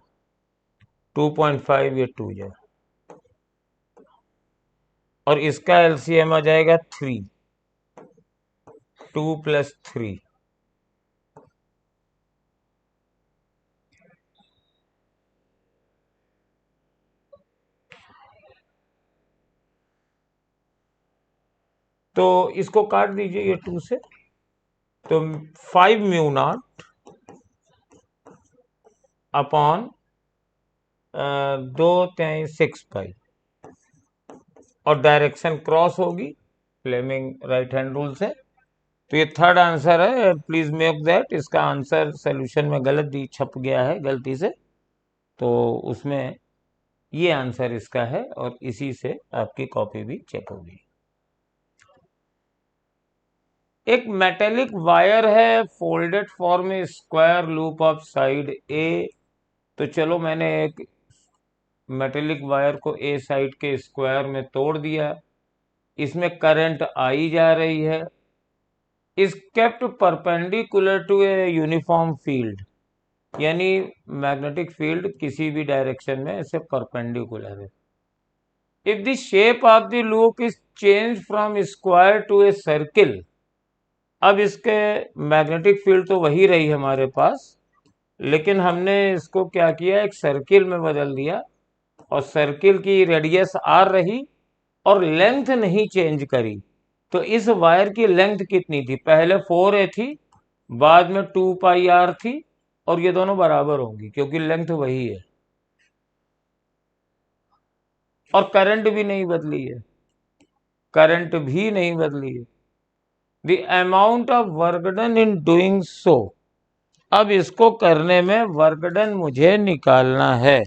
2.5 ये 2 जाए, और इसका एलसीएम आ जाएगा 3, 2 + 3, तो इसको काट दीजिए ये 2 से, तो 5 म्यू नॉट अपॉन 2/6 पाई, और डायरेक्शन क्रॉस होगी फ्लेमिंग राइट हैंड रूल से, तो ये थर्ड आंसर है। प्लीज मेक दैट, इसका आंसर सोल्यूशन में गलत दी छप गया है गलती से, तो उसमें ये आंसर इसका है, और इसी से आपकी कॉपी भी चेक होगी। एक मेटेलिक वायर है, फोल्डेड फॉर्म में, स्क्वायर लूप ऑफ साइड ए। तो चलो मैंने एक मेटेलिक वायर को ए साइड के स्क्वायर में तोड़ दिया, इसमें करंट आई जा रही है, is kept perpendicular to a uniform field, यानी मैग्नेटिक फील्ड किसी भी डायरेक्शन में ऐसे परपेंडिकुलर है। If the shape of the loop is change from square to a circle, अब इसके मैग्नेटिक फील्ड तो वही रही हमारे पास, लेकिन हमने इसको क्या किया, एक सर्किल में बदल दिया, और सर्किल की रेडियस आर रही और लेंथ नहीं चेंज करी। तो इस वायर की लेंथ कितनी थी, पहले 4a थी, बाद में 2πr थी, और ये दोनों बराबर होंगी क्योंकि लेंथ वही है, और करंट भी नहीं बदली है, करंट भी नहीं बदली है। The amount of work done in doing so, अब इसको करने में वर्क डन मुझे निकालना है,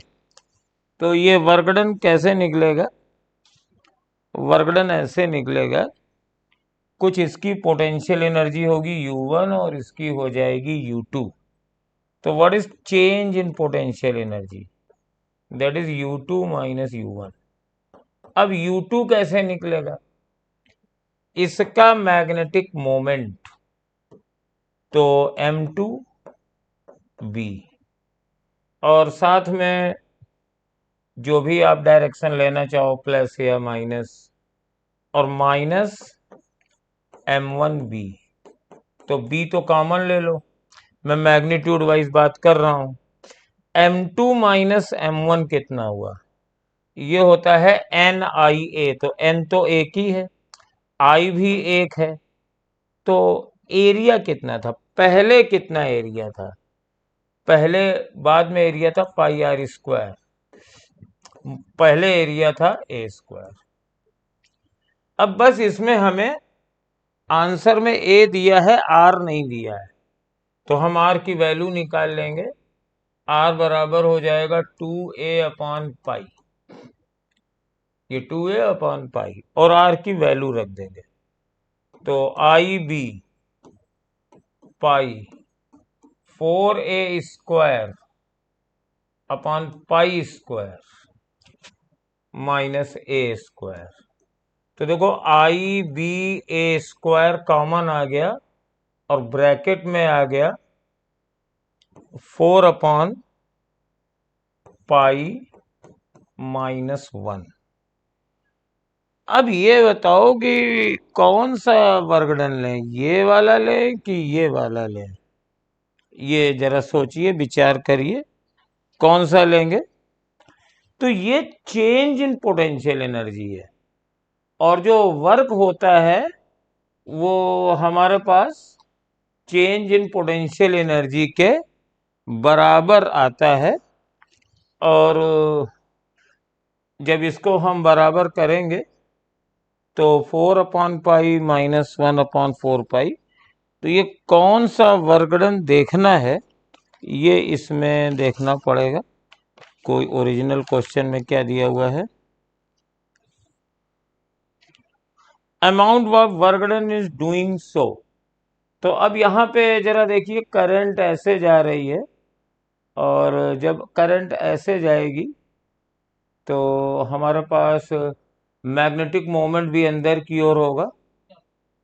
तो ये वर्क डन कैसे निकलेगा, वर्क डन ऐसे निकलेगा, कुछ इसकी पोटेंशियल एनर्जी होगी U1 और इसकी हो जाएगी U2, तो what is change in potential energy, that is U2 - U1। अब U2 कैसे निकलेगा, इसका मैग्नेटिक मोमेंट, तो M2B, और साथ में जो भी आप डायरेक्शन लेना चाहो प्लस या माइनस, और माइनस M1B, तो B तो कॉमन ले लो, मैं मैग्नीट्यूड वाइज बात कर रहा हूं। M2 माइनस M1 कितना हुआ, ये होता है NIA, तो N तो एक ही है, I भी एक है, तो एरिया कितना था, पहले कितना एरिया था, पहले बाद में एरिया था पाई आर स्क्वायर, पहले एरिया था ए स्क्वायर। अब बस इसमें हमें आंसर में ए दिया है, आर नहीं दिया है, तो हम आर की वैल्यू निकाल लेंगे। आर बराबर हो जाएगा 2a/पाई, ये 2a/पाई, और आर की वैल्यू रख देंगे, तो IB पाई 4a² पाई² माइनस a²। तो देखो IBA² कॉमन आ गया और ब्रैकेट में आ गया 4/पाई-1। अब ये बताओ कि कौन सा वर्गडन लें, ये वाला लें कि ये वाला लें, ये जरा सोचिए, विचार करिए कौन सा लेंगे। तो ये चेंज इन पोटेंशियल एनर्जी है, और जो वर्क होता है वो हमारे पास चेंज इन पोटेंशियल एनर्जी के बराबर आता है, और जब इसको हम बराबर करेंगे तो 4/पाई-1/4पाई, तो ये कौन सा वर्गडन देखना है, ये इसमें देखना पड़ेगा। कोई ओरिजिनल क्वेश्चन में क्या दिया हुआ है, amount of work done is doing so. तो अब यहाँ पे जरा देखिए, करंट ऐसे जा रही है, और जब करंट ऐसे जाएगी तो हमारे पास मैग्नेटिक मोमेंट भी अंदर की ओर होगा,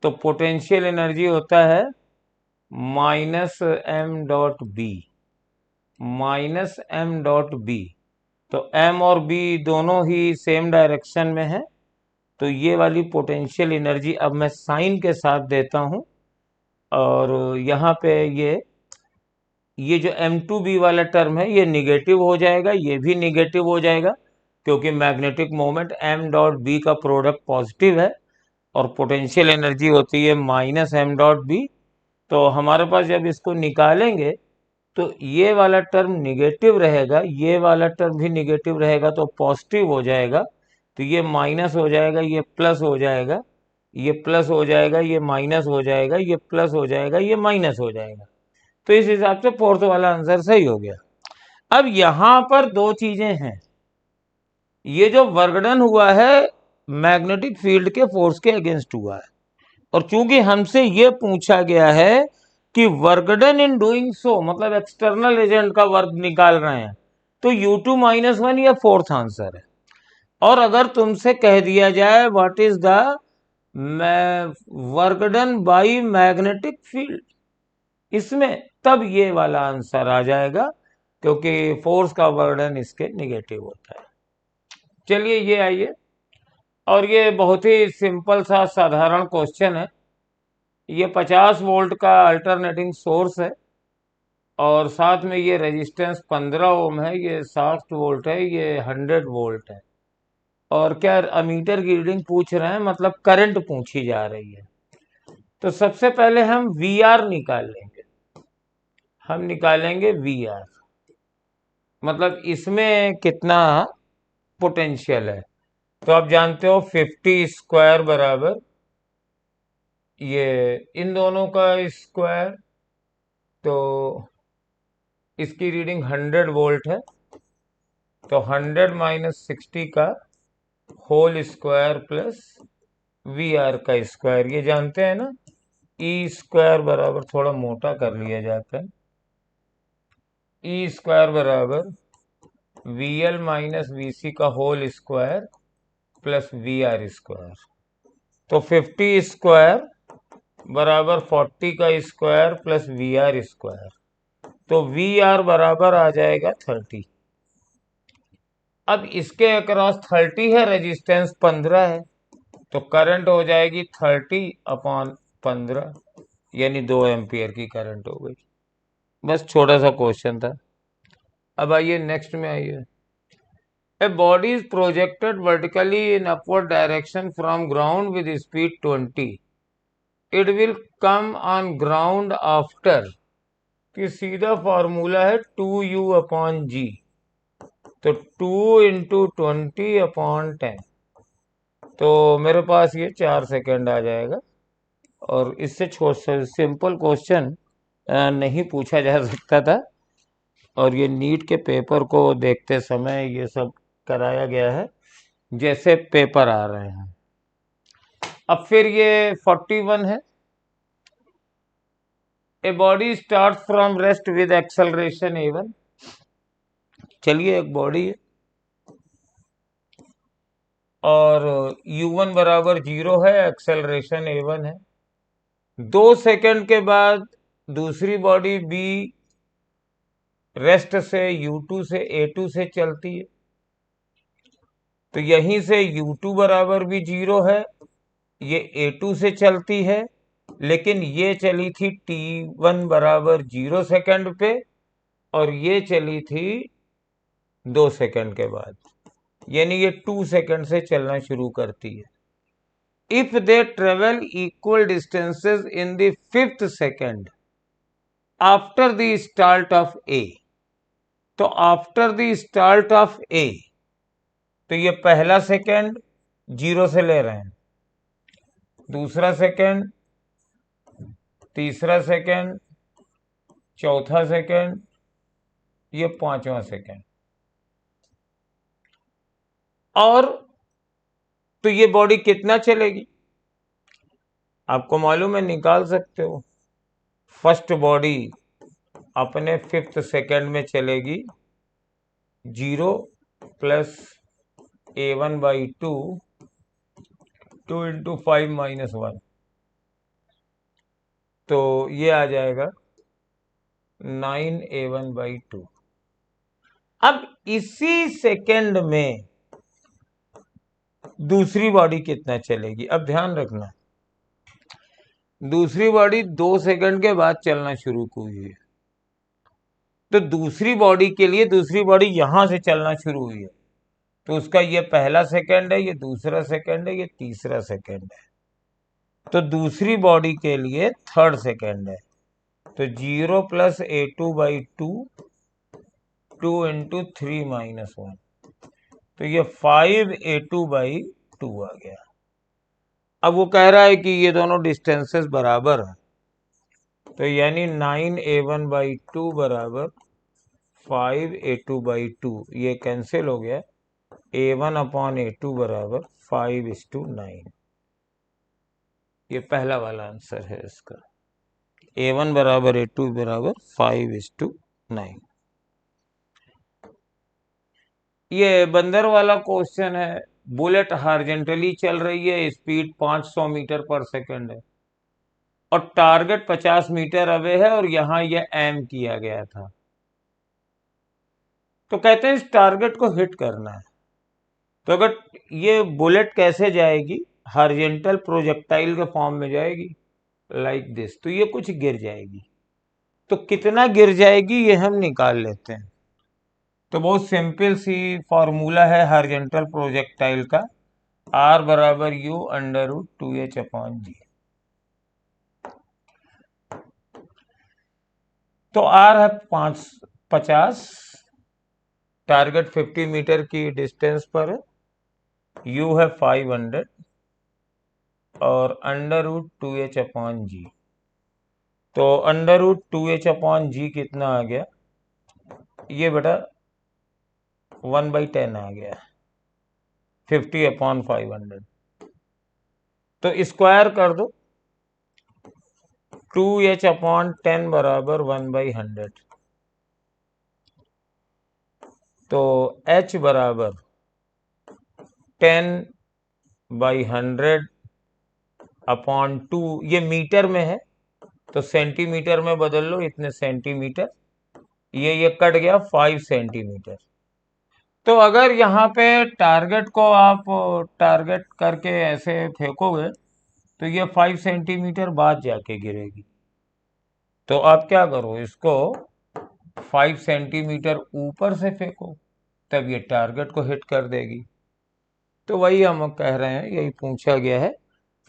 तो पोटेंशियल एनर्जी होता है -m.b, -m.b। तो m और b दोनों ही सेम डायरेक्शन में है, तो ये वाली पोटेंशियल एनर्जी अब मैं साइन के साथ देता हूं, और यहाँ पे ये जो M2B वाला टर्म है ये निगेटिव हो जाएगा, ये भी निगेटिव हो जाएगा, क्योंकि मैग्नेटिक मोमेंट m.b का प्रोडक्ट पॉजिटिव है और पोटेंशियल एनर्जी होती है -m.b। तो हमारे पास जब इसको निकालेंगे तो ये वाला टर्म निगेटिव रहेगा, ये वाला टर्म भी निगेटिव रहेगा, तो पॉजिटिव हो जाएगा, तो ये माइनस हो जाएगा, ये प्लस हो जाएगा, ये प्लस हो जाएगा, ये माइनस हो जाएगा, ये प्लस हो जाएगा, ये माइनस हो जाएगा। तो इस हिसाब से फोर्थ वाला आंसर सही हो गया। अब यहां पर दो चीजें हैं, ये जो वर्गडन हुआ है मैग्नेटिक फील्ड के फोर्स के अगेंस्ट हुआ है, और चूंकि हमसे ये पूछा गया है कि वर्गडन इन डूइंग सो, मतलब एक्सटर्नल एजेंट का वर्क निकाल रहे हैं, तो U2-1 ये फोर्थ आंसर है। और अगर तुमसे कह दिया जाए what is the work done by magnetic field, इसमें तब ये वाला आंसर आ जाएगा, क्योंकि फोर्स का वर्गडन इसके निगेटिव होता है। चलिए ये आइए, और ये बहुत ही सिंपल सा साधारण क्वेश्चन है। ये 50 वोल्ट का अल्टरनेटिंग सोर्स है, और साथ में ये रेजिस्टेंस 15 ओम है, ये 60 वोल्ट है, ये 100 वोल्ट है, और क्या अमीटर की रीडिंग पूछ रहे हैं, मतलब करंट पूछी जा रही है। तो सबसे पहले हम VR निकाल लेंगे, हम निकालेंगे VR, मतलब इसमें कितना पोटेंशियल है। तो आप जानते हो 50² बराबर ये इन दोनों का स्क्वायर, तो इसकी रीडिंग 100 वोल्ट है, तो 100 - 60 का होल स्क्वायर प्लस VR का स्क्वायर, ये जानते हैं ना, E² बराबर, थोड़ा मोटा कर लिया जाता है, E² बराबर VL - VC का होल स्क्वायर प्लस VR²। तो 50² बराबर 40 का square plus V R square, तो वी आर बराबर आ जाएगा 30। अब इसके अक्रॉस 30 है, रेजिस्टेंस 15 है, तो करंट हो जाएगी 30/15, यानी 2 एम्पियर की करंट हो गई। बस छोटा सा क्वेश्चन था। अब आइए नेक्स्ट में आइए। A body is projected vertically in upward direction from ground with speed 20. It will come on ground after, कि सीधा फॉर्मूला है 2u/g, तो 2 × 20/10, तो मेरे पास ये 4 सेकेंड आ जाएगा। और इससे सिंपल क्वेश्चन नहीं पूछा जा सकता था, और ये नीट के पेपर को देखते समय ये सब कराया गया है जैसे पेपर आ रहे हैं। अब फिर ये 41 है। A body start from rest with acceleration a1। चलिए, एक बॉडी है और u1 बराबर 0 है, एक्सेलरेशन a1 है। 2 सेकंड के बाद दूसरी बॉडी b रेस्ट से u2 से a2 से चलती है, तो यहीं से u2 बराबर भी 0 है, ये a2 से चलती है, लेकिन ये चली थी t1 बराबर 0 सेकंड पे, और ये चली थी 2 सेकंड के बाद, यानी ये 2 सेकंड से चलना शुरू करती है। If they travel equal distances in the 5th second after the start of A, तो after the start of A, तो ये पहला सेकंड 0 से ले रहे हैं, दूसरा सेकंड, तीसरा सेकंड, चौथा सेकंड, ये 5वां सेकंड, और तो ये बॉडी कितना चलेगी आपको मालूम है, निकाल सकते हो। फर्स्ट बॉडी अपने 5th सेकंड में चलेगी 0 प्लस a1/2, 2 × 5 - 1, तो ये आ जाएगा 9a1/2। अब इसी सेकंड में दूसरी बॉडी कितना चलेगी, अब ध्यान रखना, दूसरी बॉडी 2 सेकंड के बाद चलना शुरू हुई है, तो दूसरी बॉडी के लिए दूसरी बॉडी यहां से चलना शुरू हुई है, तो उसका ये पहला सेकंड है, ये दूसरा सेकंड है, ये तीसरा सेकंड है, तो दूसरी बॉडी के लिए 3rd सेकंड है, तो 0 प्लस a2/2, 2 × 3 - 1, तो ये 5a2/2 आ गया। अब वो कह रहा है कि ये दोनों डिस्टेंसेस बराबर हैं, तो यानी 9a1/2 बराबर 5a2/2, ये कैंसिल हो गया, a1/a2 बराबर 5:9। ये पहला वाला आंसर है इसका, a1 बराबर a2 बराबर 5:9। ये बंदर वाला क्वेश्चन है। बुलेट हॉरिजॉन्टली चल रही है, स्पीड 500 मीटर पर सेकंड है, और टारगेट 50 मीटर अवे है, और यहां यह एम किया गया था, तो कहते हैं इस टारगेट को हिट करना है। तो अगर ये बुलेट कैसे जाएगी, हॉरिजॉन्टल प्रोजेक्टाइल के फॉर्म में जाएगी, लाइक दिस, तो ये कुछ गिर जाएगी, तो कितना गिर जाएगी ये हम निकाल लेते हैं। तो बहुत सिंपल सी फॉर्मूला है हॉरिजॉन्टल प्रोजेक्टाइल का, r बराबर u√2h/g। तो r है 50, टारगेट 50 मीटर की डिस्टेंस पर है, u है 500, और √2h/g, तो √2h/g कितना आ गया, ये बेटा 1/10 आ गया, 50/500, तो स्क्वायर कर दो, 2h/10 बराबर 1/100, तो h बराबर 10/100 अपॉन 2, ये मीटर में है तो सेंटीमीटर में बदल लो, इतने सेंटीमीटर, ये कट गया 5 सेंटीमीटर। तो अगर यहाँ पे टारगेट को आप टारगेट करके ऐसे फेंकोगे तो ये 5 सेंटीमीटर बाद जाके गिरेगी। तो आप क्या करो, इसको 5 सेंटीमीटर ऊपर से फेंको, तब ये टारगेट को हिट कर देगी। तो वही हम कह रहे हैं, यही पूछा गया है,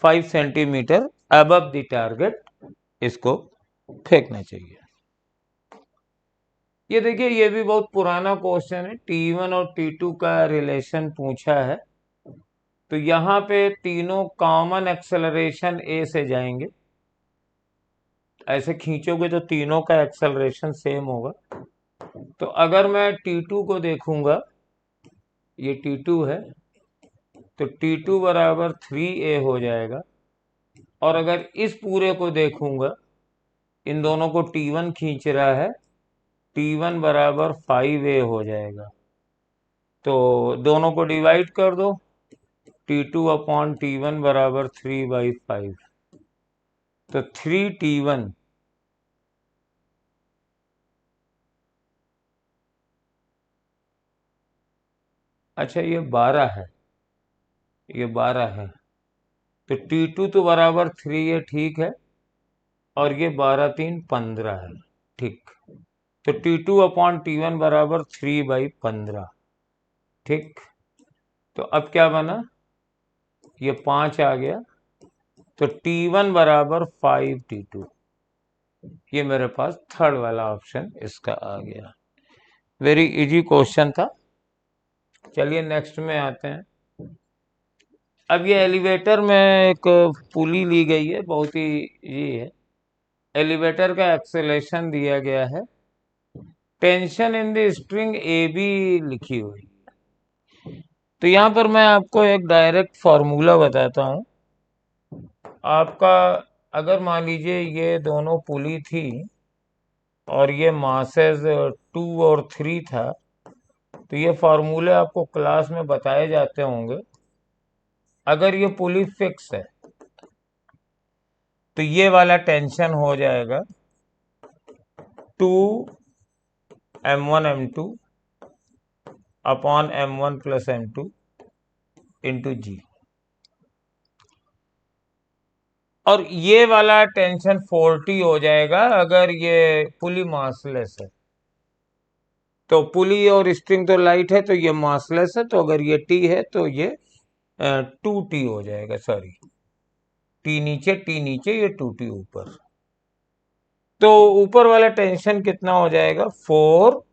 5 सेंटीमीटर अबव द टारगेट इसको फेंकना चाहिए। ये देखिए, ये भी बहुत पुराना क्वेश्चन है, T1 और T2 का रिलेशन पूछा है। तो यहाँ पे तीनों कॉमन एक्सेलरेशन ए से जाएंगे, ऐसे खींचोगे तो तीनों का एक्सेलरेशन सेम होगा। तो अगर मैं T2 को देखूंगा, ये T2 है, तो T2 बराबर 3a हो जाएगा। और अगर इस पूरे को देखूंगा, इन दोनों को T1 खींच रहा है, T1 बराबर 5a हो जाएगा। तो दोनों को डिवाइड कर दो, T2 अपॉन T1 बराबर 3/5, तो 3T1 अच्छा ये 12 है, ये 12 है, तो T2 तो बराबर 3 है, ठीक है, और ये 12×3 15 है, ठीक। तो T2 अपॉन T1 बराबर 3/15, ठीक। तो अब क्या बना, ये 5 आ गया, तो T1 बराबर 5T2, ये मेरे पास थर्ड वाला ऑप्शन इसका आ गया। वेरी इजी क्वेश्चन था। चलिए नेक्स्ट में आते हैं। अब ये एलिवेटर में एक पुली ली गई है, बहुत ही ये है, एलिवेटर का एक्सेलेरेशन दिया गया है, tension in the string A B लिखी हुई। तो यहाँ पर मैं आपको एक डायरेक्ट फॉर्मूला बताता हूँ। आपका अगर मान लीजिए ये दोनों पुली थी और ये मासेस 2 और 3 था, तो ये फॉर्मूले आपको क्लास में बताए जाते होंगे। अगर ये पुली फिक्स है तो ये वाला टेंशन हो जाएगा 2m1m2 upon m1 plus m2 into जी, और ये वाला टेंशन 40 हो जाएगा अगर ये पुली मासलेस है। तो पुली और स्ट्रिंग तो लाइट है तो ये मासलेस है, तो अगर ये टी है तो ये 2t हो जाएगा, सॉरी टी नीचे ये 2t ऊपर। तो ऊपर वाला टेंशन कितना हो जाएगा 4,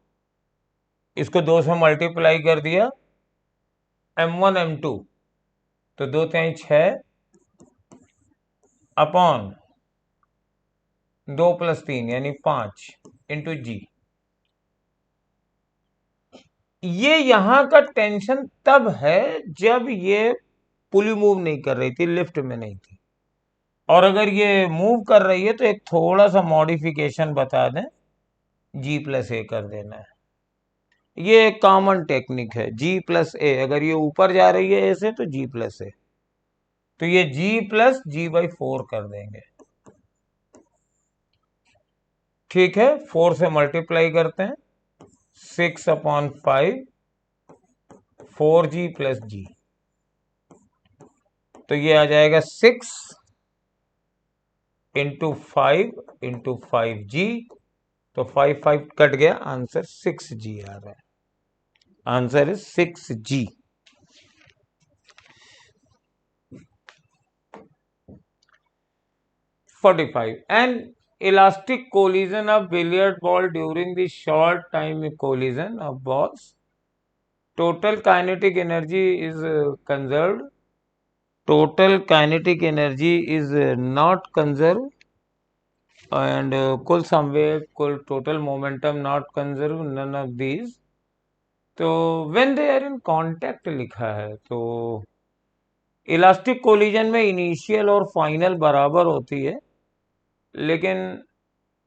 इसको 2 से मल्टीप्लाई कर दिया, m1 m2, तो 2×6 अपॉन 2 + 3 यानी 5 इंटू जी। ये यहां का टेंशन तब है जब ये पुली मूव नहीं कर रही थी, लिफ्ट में नहीं थी। और अगर ये मूव कर रही है तो एक थोड़ा सा मॉडिफिकेशन बता दें, G+A कर देना है। ये एक कॉमन टेक्निक है, G+A, अगर ये ऊपर जा रही है ऐसे तो G+A, तो ये G+G/4 कर देंगे, ठीक है। 4 से मल्टीप्लाई करते हैं, 6/5 4G+G, तो ये आ जाएगा 6 इंटू 5 इंटू 5G, तो 5 कट गया, आंसर 6G आ रहा है, answer is 6G। An elastic collision of billiard ball during the short time collision of balls, total kinetic energy is conserved, total kinetic energy is not conserved, and कुल संवेग, कुल total momentum not conserved, none of these। तो when they are in contact लिखा है, तो इलास्टिक कोलिजन में इनिशियल और फाइनल बराबर होती है, लेकिन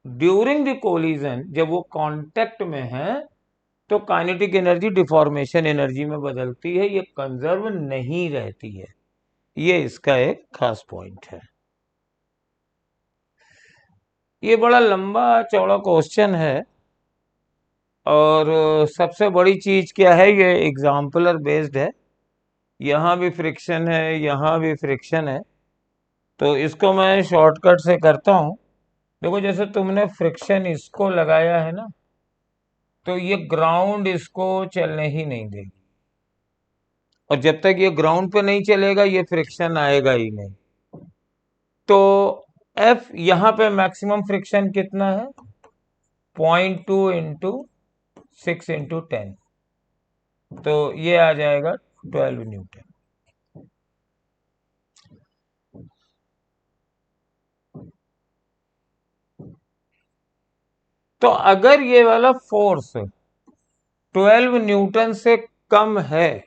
ड्यूरिंग द कोलिजन जब वो कांटेक्ट में है तो काइनेटिक एनर्जी डिफॉर्मेशन एनर्जी में बदलती है, ये कंजर्व नहीं रहती है। ये इसका एक खास पॉइंट है। ये बड़ा लंबा चौड़ा क्वेश्चन है, और सबसे बड़ी चीज क्या है, ये एग्जाम्पलर बेस्ड है। यहाँ भी फ्रिक्शन है, यहाँ भी फ्रिक्शन है, तो इसको मैं शॉर्टकट से करता हूँ। देखो, जैसे तुमने फ्रिक्शन इसको लगाया है ना, तो ये ग्राउंड इसको चलने ही नहीं देगी, और जब तक ये ग्राउंड पे नहीं चलेगा ये फ्रिक्शन आएगा ही नहीं। तो एफ यहाँ पे मैक्सिमम फ्रिक्शन कितना है, 0.2 इंटू 6 इंटू 10, तो ये आ जाएगा 12 न्यूटन। तो अगर ये वाला फोर्स 12 न्यूटन से कम है,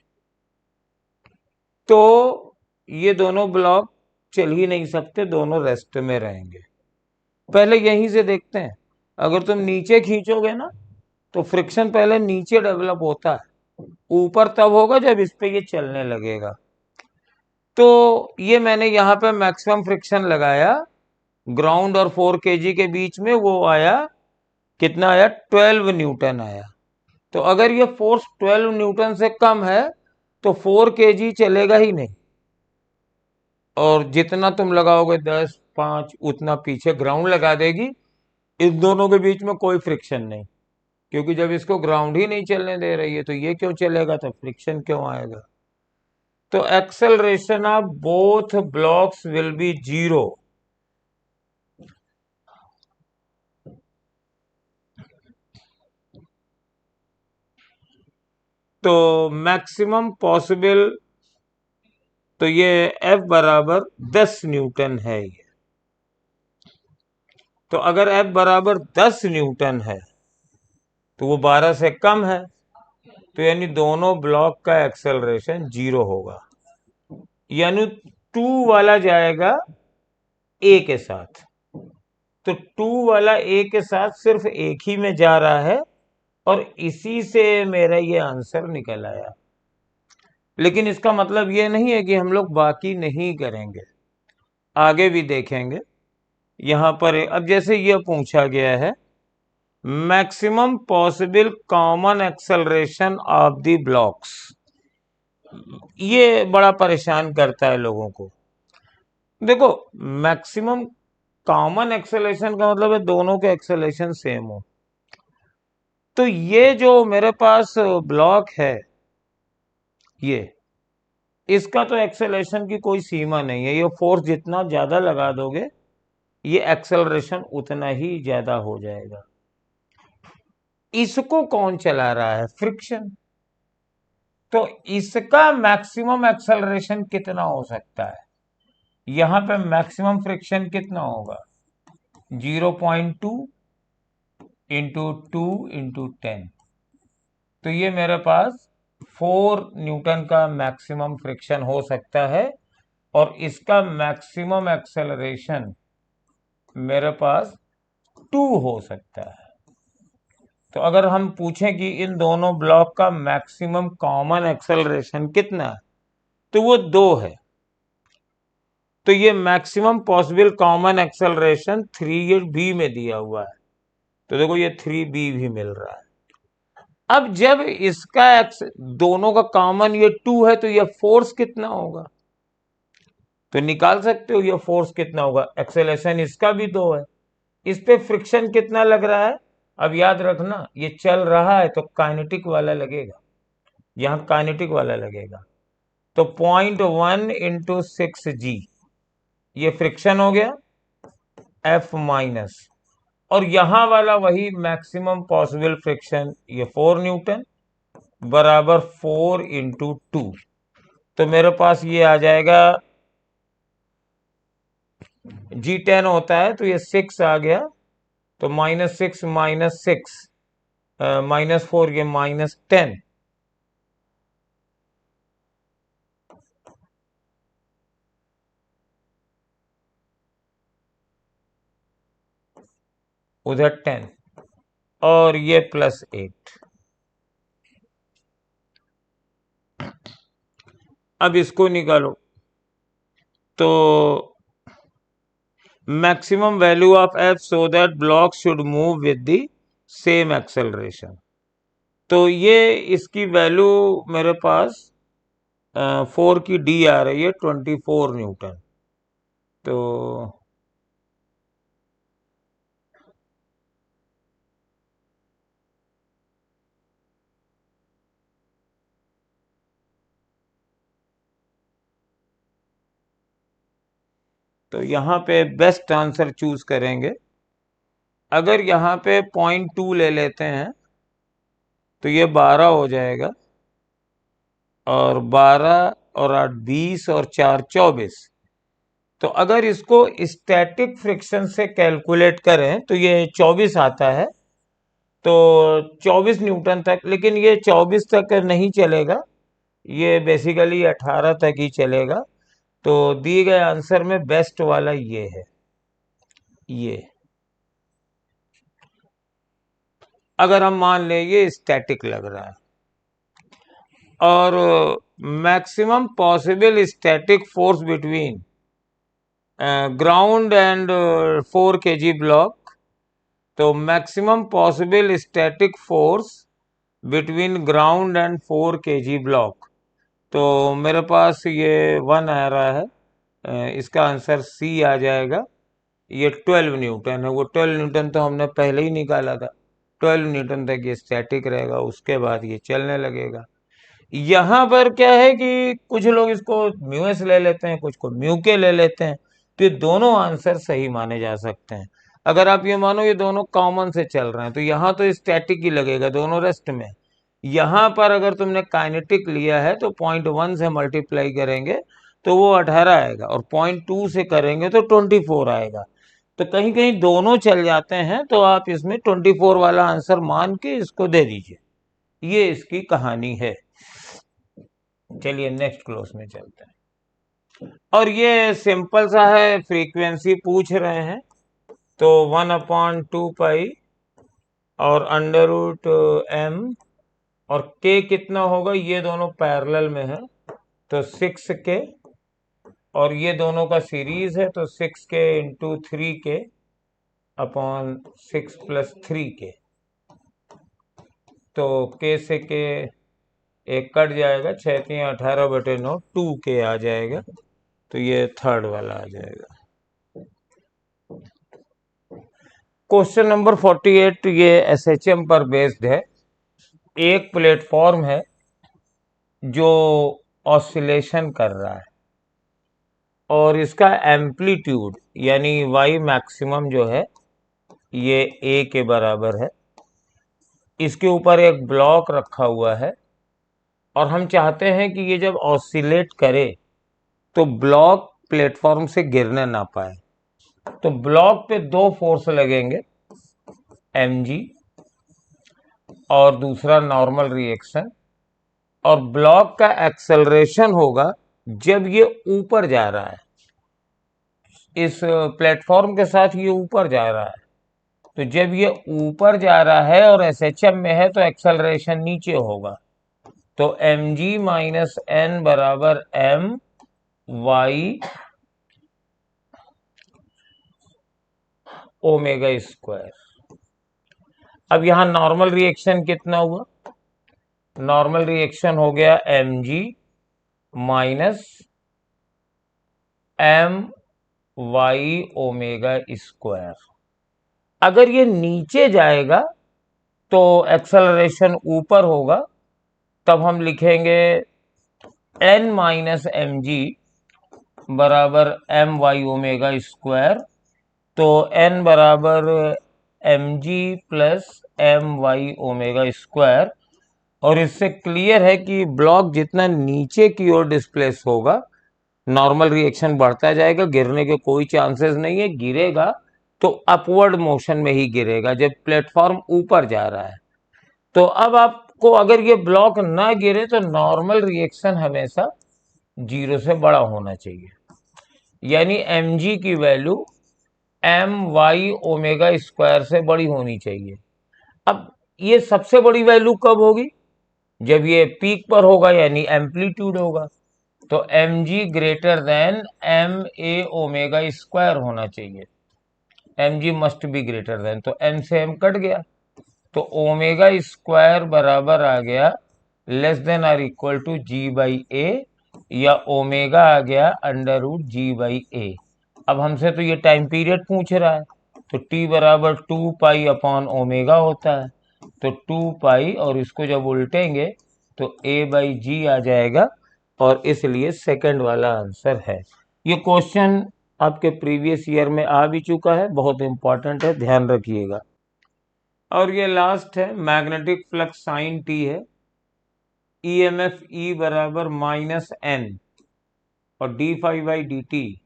तो ये दोनों ब्लॉक चल ही नहीं सकते, दोनों रेस्ट में रहेंगे। पहले यहीं से देखते हैं। अगर तुम नीचे खींचोगे ना, तो फ्रिक्शन पहले नीचे डेवलप होता है, ऊपर तब होगा जब इस पे ये चलने लगेगा। तो ये मैंने यहाँ पे मैक्सिमम फ्रिक्शन लगाया, ग्राउंड और 4 kg के बीच में, वो आया कितना आया, 12 न्यूटन आया। तो अगर ये फोर्स 12 न्यूटन से कम है तो 4 kg चलेगा ही नहीं, और जितना तुम लगाओगे 10, 5, उतना पीछे ग्राउंड लगा देगी। इस दोनों के बीच में कोई फ्रिक्शन नहीं, क्योंकि जब इसको ग्राउंड ही नहीं चलने दे रही है तो ये क्यों चलेगा, तो फ्रिक्शन क्यों आएगा। तो acceleration of both blocks will be 0। तो मैक्सिमम पॉसिबल, तो ये F बराबर 10 न्यूटन है ये। तो अगर F बराबर 10 न्यूटन है तो वो 12 से कम है, तो यानी दोनों ब्लॉक का एक्सेलरेशन 0 होगा, यानी 2 वाला जाएगा A के साथ। तो 2 वाला A के साथ सिर्फ एक ही में जा रहा है, और इसी से मेरा ये आंसर निकल आया। लेकिन इसका मतलब ये नहीं है कि हम लोग बाकी नहीं करेंगे, आगे भी देखेंगे। यहां पर अब जैसे ये पूछा गया है, maximum possible common acceleration of the blocks, ये बड़ा परेशान करता है लोगों को। देखो, मैक्सिमम कॉमन एक्सेलरेशन का मतलब है दोनों के एक्सेलरेशन सेम हो। तो ये जो मेरे पास ब्लॉक है, ये इसका तो एक्सेलरेशन की कोई सीमा नहीं है, ये फोर्स जितना ज्यादा लगा दोगे ये एक्सेलरेशन उतना ही ज्यादा हो जाएगा। इसको कौन चला रहा है, फ्रिक्शन। तो इसका मैक्सिमम एक्सेलरेशन कितना हो सकता है, यहां पे मैक्सिमम फ्रिक्शन कितना होगा, 0.2 इंटू 2 इंटू 10, तो ये मेरे पास 4 न्यूटन का मैक्सिमम फ्रिक्शन हो सकता है, और इसका मैक्सिमम एक्सेलरेशन मेरे पास 2 हो सकता है। तो अगर हम पूछें कि इन दोनों ब्लॉक का मैक्सिमम कॉमन एक्सेलरेशन कितना है, तो वो 2 है। तो ये maximum possible common acceleration 3b में दिया हुआ है, तो देखो ये 3b भी मिल रहा है। अब जब इसका दोनों का कॉमन ये 2 है, तो ये फोर्स कितना होगा, तो निकाल सकते हो ये फोर्स कितना होगा। एक्सेलरेशन इसका भी 2 है, इस पे फ्रिक्शन कितना लग रहा है। अब याद रखना, ये चल रहा है तो काइनेटिक वाला लगेगा, यहां काइनेटिक वाला लगेगा। तो 0.1 इंटू 6g, ये फ्रिक्शन हो गया, F माइनस, और यहां वाला वही मैक्सिमम पॉसिबल फ्रिक्शन, ये 4 न्यूटन बराबर 4 इंटू 2, तो मेरे पास ये आ जाएगा, G10 होता है तो ये 6 आ गया, तो -6 -6 -4, ये -10, उधर 10, और ये +8। अब इसको निकालो, तो maximum value of F so that block should move with the same acceleration. तो ये इसकी वैल्यू मेरे पास 4 की डी आ रही है 24 न्यूटन। तो यहाँ पे बेस्ट आंसर चूज करेंगे। अगर यहाँ पे 0.2 ले लेते हैं तो ये 12 हो जाएगा, और 12 और 8 20 और 4 24। तो अगर इसको स्टैटिक फ्रिक्शन से कैलकुलेट करें तो ये 24 आता है। तो 24 न्यूटन तक, लेकिन ये 24 तक नहीं चलेगा, ये बेसिकली 18 तक ही चलेगा। तो दिए गए आंसर में बेस्ट वाला ये है, ये। अगर हम मान लें ये स्टैटिक लग रहा है, और maximum possible static force between ground and 4 kg block. तो maximum possible static force between ground and 4 kg block, तो मेरे पास ये 1 आ रहा है, इसका आंसर सी आ जाएगा। ये 12 न्यूटन है, वो 12 न्यूटन तो हमने पहले ही निकाला था। 12 न्यूटन तक ये स्टैटिक रहेगा, उसके बाद ये चलने लगेगा। यहाँ पर क्या है कि कुछ लोग इसको म्यू एस ले लेते हैं, कुछ को म्यू के ले लेते हैं, तो ये दोनों आंसर सही माने जा सकते हैं। अगर आप ये मानो ये दोनों कॉमन से चल रहे हैं तो यहाँ तो स्टैटिक ही लगेगा दोनों रेस्ट में। यहाँ पर अगर तुमने काइनेटिक लिया है तो 0.1 से मल्टीप्लाई करेंगे तो वो 18 आएगा, और 0.2 से करेंगे तो 24 आएगा। तो कहीं कहीं दोनों चल जाते हैं, तो आप इसमें 24 वाला आंसर मान के इसको दे दीजिए। ये इसकी कहानी है। चलिए नेक्स्ट क्लोज में चलते हैं। और ये सिंपल सा है, फ्रीक्वेंसी पूछ रहे हैं, तो 1/2 पाई और √m, और k कितना होगा, ये दोनों पैरेलल में है तो 6k, और ये दोनों का सीरीज है तो 6k × 3k अपॉन 6 + 3k। तो k से k एक कट जाएगा, 6 × 3 = 18/9, 2k आ जाएगा। तो ये थर्ड वाला आ जाएगा। क्वेश्चन नंबर 48 ये SHM पर बेस्ड है। एक प्लेटफॉर्म है जो ऑसिलेशन कर रहा है, और इसका एम्पलीट्यूड यानी y मैक्सिमम जो है ये a के बराबर है। इसके ऊपर एक ब्लॉक रखा हुआ है, और हम चाहते हैं कि ये जब ऑसिलेट करे तो ब्लॉक प्लेटफॉर्म से गिरने ना पाए। तो ब्लॉक पे दो फोर्स लगेंगे, mg और दूसरा नॉर्मल रिएक्शन, और ब्लॉक का एक्सेलरेशन होगा जब ये ऊपर जा रहा है, इस प्लेटफॉर्म के साथ ये ऊपर जा रहा है। तो जब ये ऊपर जा रहा है और SHM में है तो एक्सेलरेशन नीचे होगा। तो mg - n बराबर my ओमेगा स्क्वायर। अब यहां नॉर्मल रिएक्शन कितना हुआ, नॉर्मल रिएक्शन हो गया mg - my ओमेगा स्क्वायर। अगर ये नीचे जाएगा तो एक्सेलरेशन ऊपर होगा, तब हम लिखेंगे n - mg बराबर my ओमेगा स्क्वायर। तो n बराबर mg + my ओमेगा स्क्वायर। और इससे क्लियर है कि ब्लॉक जितना नीचे की ओर डिस्प्लेस होगा, नॉर्मल रिएक्शन बढ़ता जाएगा, गिरने के कोई चांसेस नहीं है। गिरेगा तो अपवर्ड मोशन में ही गिरेगा जब प्लेटफॉर्म ऊपर जा रहा है। तो अब आपको अगर ये ब्लॉक ना गिरे तो नॉर्मल रिएक्शन हमेशा 0 से बड़ा होना चाहिए, यानी mg की वैल्यू my ओमेगा स्क्वायर से बड़ी होनी चाहिए। अब ये सबसे बड़ी वैल्यू कब होगी, जब ये पीक पर होगा, यानी एम्पलीट्यूड होगा। तो M G greater than M A omega square होना चाहिए, M G must be greater than, तो एम से एम कट गया, तो ओमेगा स्क्वायर बराबर आ गया less than or equal to G by A, या ओमेगा आ गया under root G by A. अब हमसे तो ये टाइम पीरियड पूछ रहा है, तो टी बराबर 2 पाई अपॉन ओमेगा होता है, तो 2 पाई और इसको जब उल्टेंगे तो ए बाई जी आ जाएगा, और इसलिए सेकंड वाला आंसर है। ये क्वेश्चन आपके प्रीवियस ईयर में आ भी चुका है, बहुत इंपॉर्टेंट है, ध्यान रखिएगा। और ये लास्ट है, मैग्नेटिक फ्लक्स साइन टी है, ईएमएफ ई बराबर माइनस एन और D phi by D T,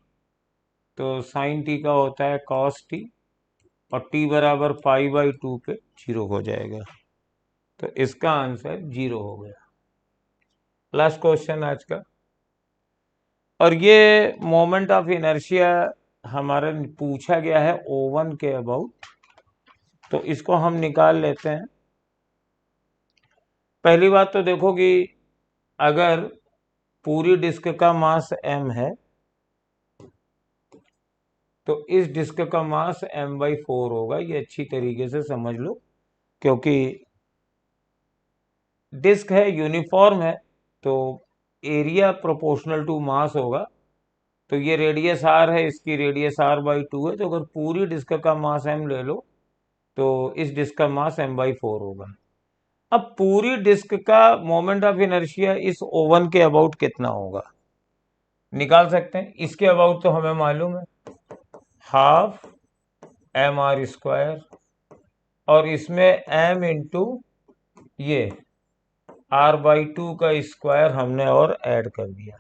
तो साइन टी का होता है कॉस टी, और टी बराबर पाई बाई 2 पे 0 हो जाएगा, तो इसका आंसर 0 हो गया। लास्ट क्वेश्चन आज का, और ये मोमेंट ऑफ इनर्शिया हमारा पूछा गया है O1 के अबाउट, तो इसको हम निकाल लेते हैं। पहली बात तो देखो कि अगर पूरी डिस्क का मास m है, तो इस डिस्क का मास m/4 होगा, ये अच्छी तरीके से समझ लो, क्योंकि डिस्क है, यूनिफॉर्म है, तो एरिया प्रोपोर्शनल टू मास होगा, तो ये रेडियस r है, इसकी रेडियस r/2 है, तो अगर पूरी डिस्क का मास m ले लो तो इस डिस्क का मास m/4 होगा। अब पूरी डिस्क का मोमेंट ऑफ इनर्शिया इस ओवन के अबाउट कितना होगा, निकाल सकते हैं। इसके अबाउट तो हमें मालूम है, हाफ mr², और इसमें m इंटू ये r/2 का स्क्वायर हमने और ऐड कर दिया,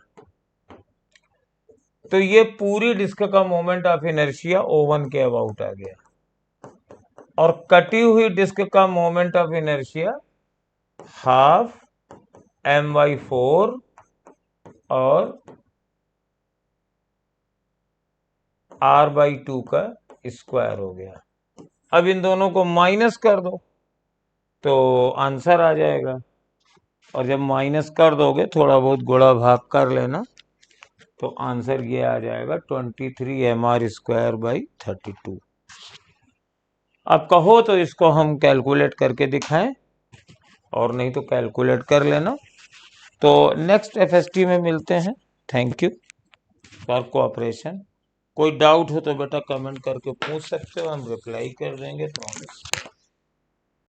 तो ये पूरी डिस्क का मोमेंट ऑफ इनर्शिया O1 के अबाउट आ गया। और कटी हुई डिस्क का moment of inertia half m/4 और r/2 का स्क्वायर हो गया। अब इन दोनों को माइनस कर दो तो आंसर आ जाएगा, और जब माइनस कर दोगे थोड़ा बहुत गुणा भाग कर लेना, तो आंसर ये आ जाएगा 23 mr²/32। अब कहो तो इसको हम कैलकुलेट करके दिखाएं, और नहीं तो कैलकुलेट कर लेना। तो नेक्स्ट FST में मिलते हैं। Thank you for cooperation. कोई डाउट हो तो बेटा कमेंट करके पूछ सकते हो, हम रिप्लाई कर देंगे। प्रॉमिस।